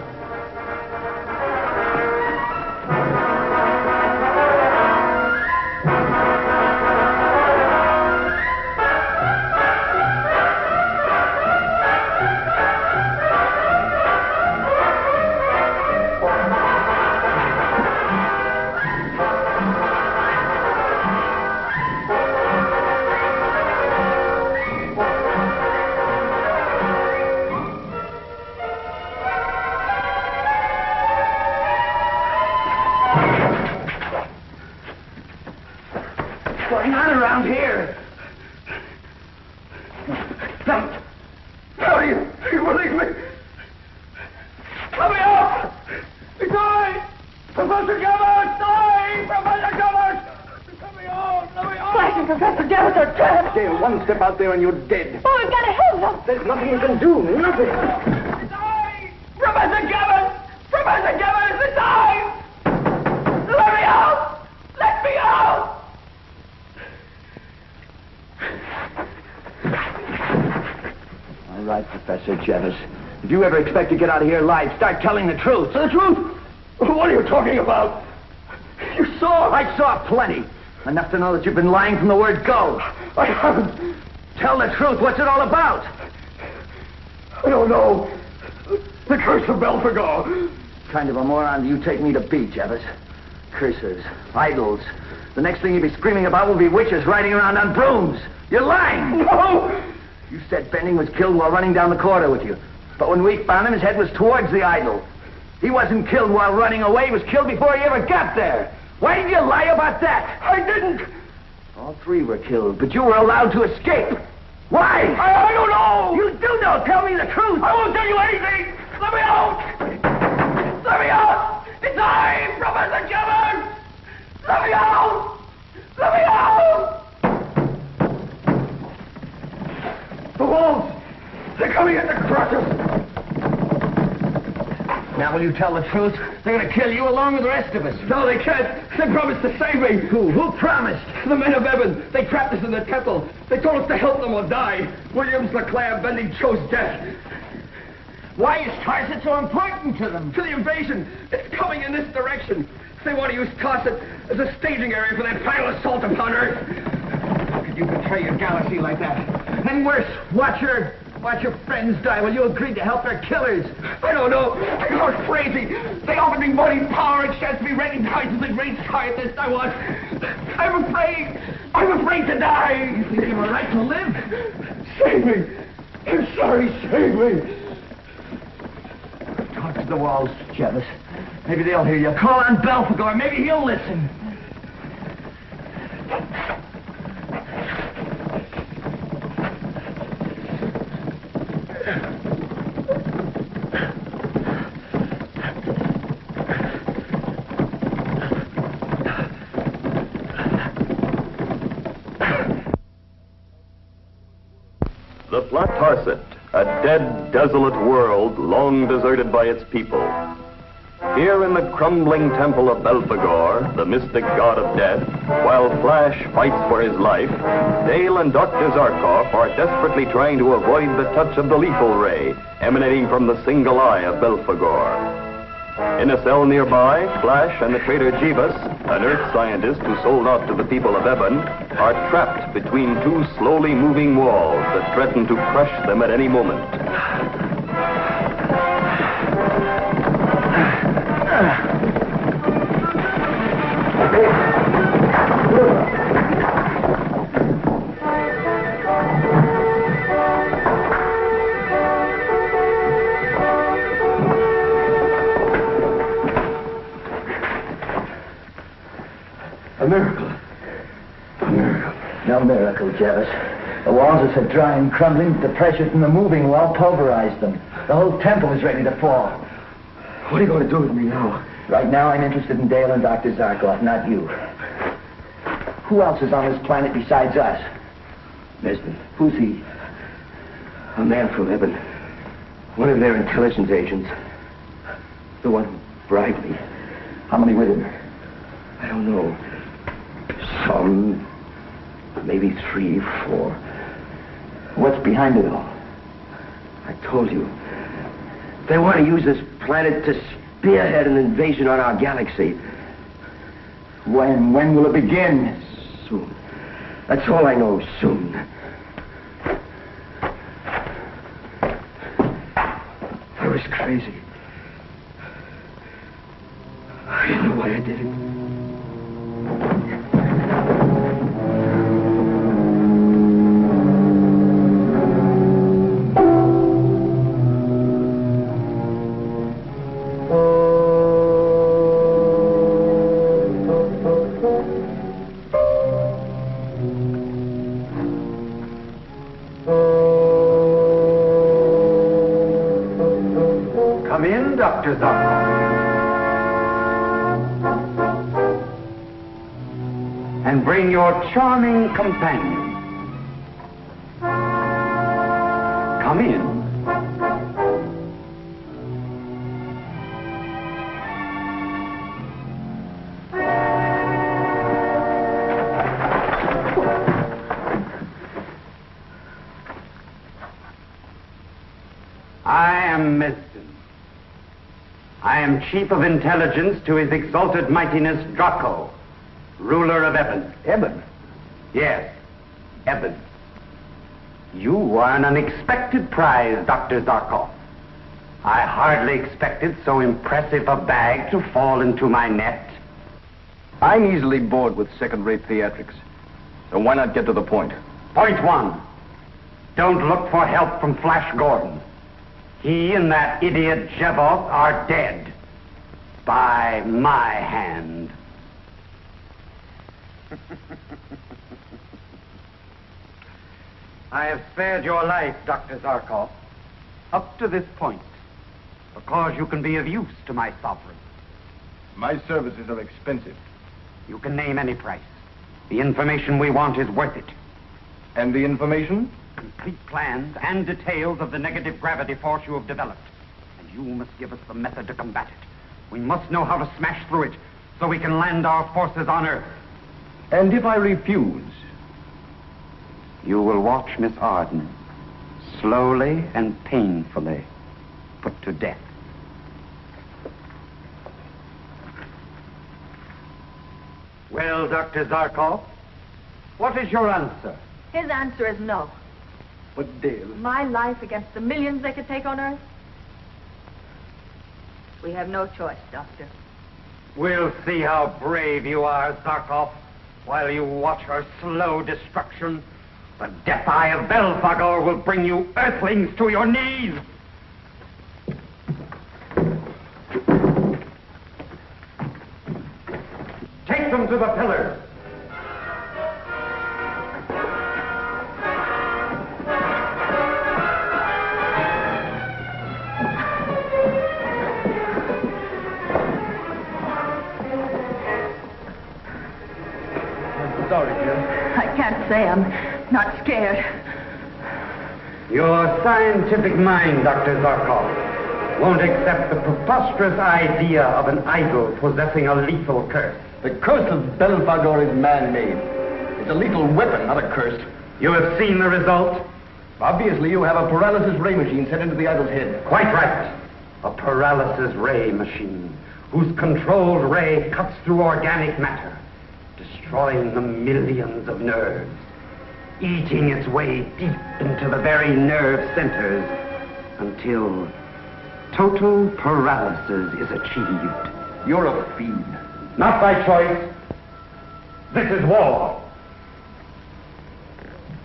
Flash and Professor Jarvis are trapped. Dale, one step out there and you're dead. Oh, we've got to help them. There's nothing you can do. Nothing. Professor Jarvis! Professor Jarvis, it's I! Let me out! Let me out! All right, Professor Jarvis. If you ever expect to get out of here alive, start telling the truth. The truth? What are you talking about? You saw. I saw plenty. Enough to know that you've been lying from the word go. I haven't. Tell the truth. What's it all about? I don't know. The curse of Belphegor. Kind of a moron do you take me to be, Jarvis? Curses, idols. The next thing you'll be screaming about will be witches riding around on brooms. You're lying. No. You said Bending was killed while running down the corridor with you. But when we found him, his head was towards the idol. He wasn't killed while running away. He was killed before he ever got there. Why did you lie about that? I didn't. All three were killed, but you were allowed to escape. Why? I don't know. You do know. Tell me the truth. I won't tell you anything. Let me out. Let me out. It's I, Professor Jarvis. Let me out. Let me out. The wolves. They're coming in to crush us. Now, will you tell the truth? They're going to kill you along with the rest of us. No, they can't. They promised to save me. Who? Who promised? The men of Eben. They trapped us in the temple. They told us to help them or die. Williams, Leclerc, Bending chose death. Why is Tarset so important to them? To the invasion. It's coming in this direction. They want to use Tarset as a staging area for their final assault upon Earth. How could you betray your galaxy like that? And worse, watch your friends die while you agreed to help their killers. I don't know. I got crazy. They offered me money, power, and chance to be recognized as the great scientist I was. I'm afraid. I'm afraid to die. You think you have a right to live? Save me. I'm sorry. Save me. Talk to the walls, Jarvis. Maybe they'll hear you. Call on Belphegor. Maybe he'll listen. The planet Tarset, a dead, desolate world long deserted by its people. Here in the crumbling temple of Belphegor, the mystic god of death, while Flash fights for his life, Dale and Dr. Zharkov are desperately trying to avoid the touch of the lethal ray emanating from the single eye of Belphegor. In a cell nearby, Flash and the traitor Jeebus, an Earth scientist who sold out to the people of Eben, are trapped between two slowly moving walls that threaten to crush them at any moment. A miracle. A miracle. No miracle, Jarvis. The walls are so dry and crumbling, the pressure from the moving wall pulverized them. The whole temple is ready to fall. What are you going to do with me now? Right now, I'm interested in Dale and Dr. Zharkov, not you. Who else is on this planet besides us? Nesbitt. Who's he? A man from Eben. One of their intelligence agents. The one who bribed me. How many with him? I don't know. Some. Maybe 3, 4. What's behind it all? I told you. They want to use this planet to spearhead an invasion on our galaxy. When? When will it begin? Soon. That's all I know. Soon. I was crazy. I didn't know why I did it. Come in, Dr. Zharkov. and bring your charming companion. Come in. I am Meston. I am Chief of Intelligence to His Exalted Mightiness Zharkov, ruler of Eben. Eben? Yes, Eben. You are an unexpected prize, Dr. Zharkov. I hardly expected so impressive a bag to fall into my net. I'm easily bored with second-rate theatrics. So why not get to the point? Point one. Don't look for help from Flash Gordon. He and that idiot Zharkov are dead. By my hand. I have spared your life, Dr. Zharkov, up to this point, because you can be of use to my sovereign. My services are expensive. You can name any price. The information we want is worth it. And the information? Complete plans and details of the negative gravity force you have developed. And you must give us the method to combat it. We must know how to smash through it so we can land our forces on Earth. And if I refuse? You will watch Miss Arden slowly and painfully put to death. Well, Dr. Zharkov, what is your answer? His answer is no. But Dale... My life against the millions they could take on Earth? We have no choice, Doctor. We'll see how brave you are, Zharkov, while you watch her slow destruction. The death eye of Belphegor will bring you Earthlings to your knees. Take them to the pillars. Sorry, Jill. I can't say I'm not scared. Your scientific mind, Dr. Zharkov, won't accept the preposterous idea of an idol possessing a lethal curse. The curse of Belphegor is man-made. It's a lethal weapon, not a curse. You have seen the result? Obviously, you have a paralysis ray machine set into the idol's head. Quite right. A paralysis ray machine, whose controlled ray cuts through organic matter, destroying the millions of nerves, eating its way deep into the very nerve centers until total paralysis is achieved. You're a fiend. Not by choice. This is war.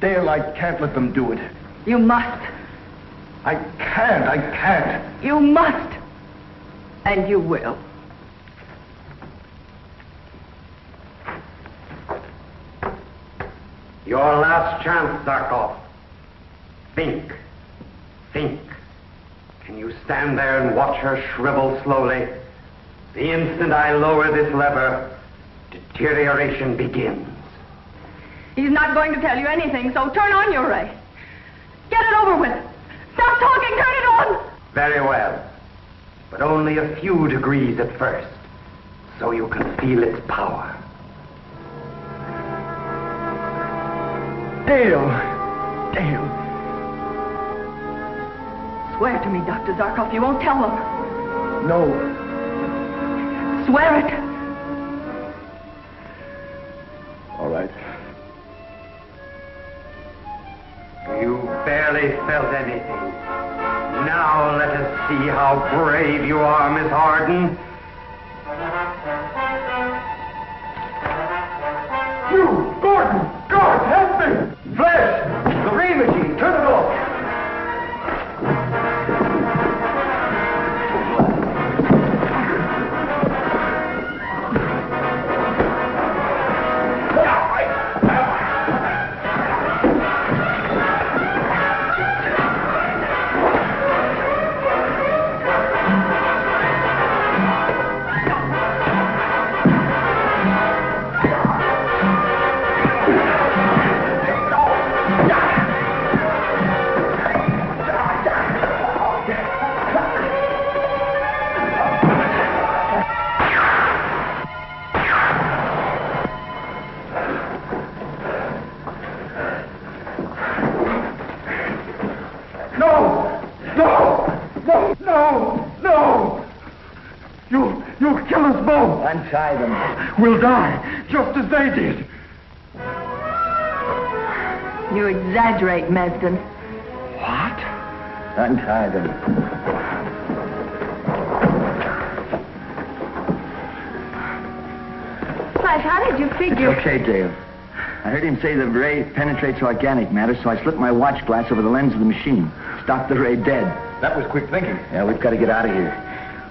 Dale, I can't let them do it. You must. I can't. You must. And you will. Your last chance, Zharkov. Think. Can you stand there and watch her shrivel slowly? The instant I lower this lever, deterioration begins. He's not going to tell you anything, so turn on your ray. Get it over with. Stop talking, turn it on! Very well. But only a few degrees at first, so you can feel its power. Dale. Swear to me, Dr. Zharkov, you won't tell them. No. Swear it. All right. You barely felt anything. Now let us see how brave you are, Miss Arden. You, Gordon! God, help me! Flash! The ray machine, turn it off! Untie them. We'll die, just as they did. You exaggerate, Mesden. What? Untie them. Flash, how did you figure... Okay, Dale. I heard him say the ray penetrates organic matter, so I slipped my watch glass over the lens of the machine. Stopped the ray dead. That was quick thinking. Yeah, we've got to get out of here.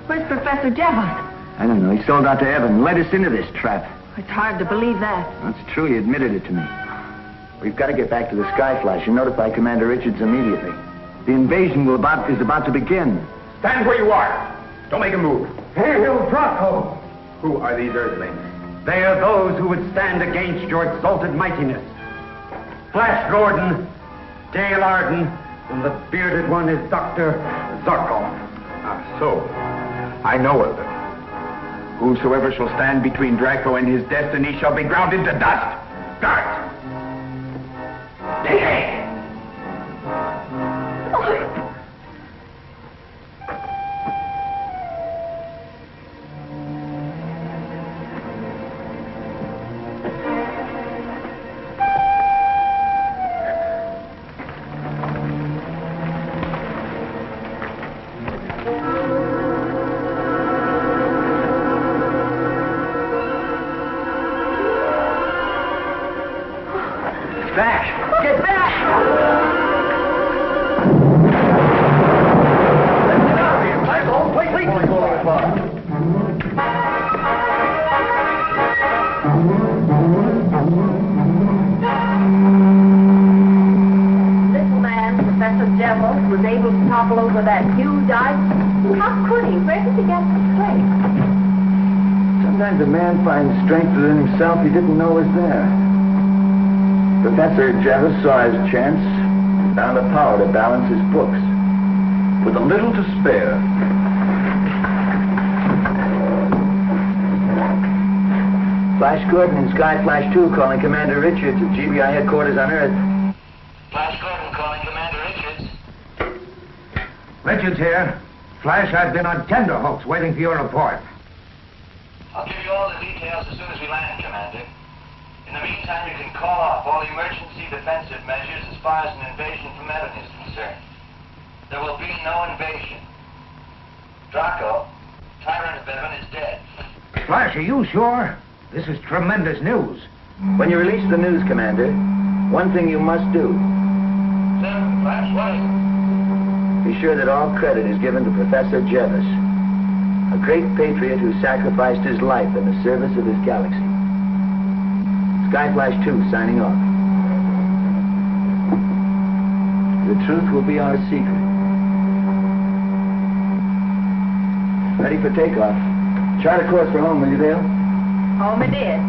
Where's Professor Jevons? I don't know. He sold out to Evan, led us into this trap. It's hard to believe that. That's true. He admitted it to me. We've got to get back to the Skyflash and notify Commander Richards immediately. The invasion is about to begin. Stand where you are. Don't make a move. Hail Zharkov! Who are these Earthlings? They are those who would stand against your exalted mightiness. Flash Gordon, Dale Arden, and the bearded one is Dr. Zharkov. Ah, so. I know of them. Whosoever shall stand between Draco and his destiny shall be ground into dust. Start! Back! Get back! Let's get out of here, Michael! Wait! Falling apart. Little man, Professor Jevons, was able to topple over that huge ice. How could he? Where did he get the strength? Sometimes a man finds strength within himself he didn't know was there. Professor Jevons saw his chance and found the power to balance his books. With a little to spare. Flash Gordon and Skyflash 2 calling Commander Richards of GBI headquarters on Earth. Flash Gordon calling Commander Richards. Richards here. Flash has been on tenterhooks waiting for your report. I'll give you all the details as soon as we land, Commander. In the meantime, you can call off all emergency defensive measures as far as an invasion from Evan is concerned. There will be no invasion. Draco, tyrant of Evan, is dead. Flash, are you sure? This is tremendous news. When you release the news, Commander, one thing you must do. Sir, Flash, what is it? Be sure that all credit is given to Professor Jevons, a great patriot who sacrificed his life in the service of his galaxy. Skyflash 2 signing off. The truth will be our secret. Ready for takeoff. Chart a course for home, will you, Dale? Home it is.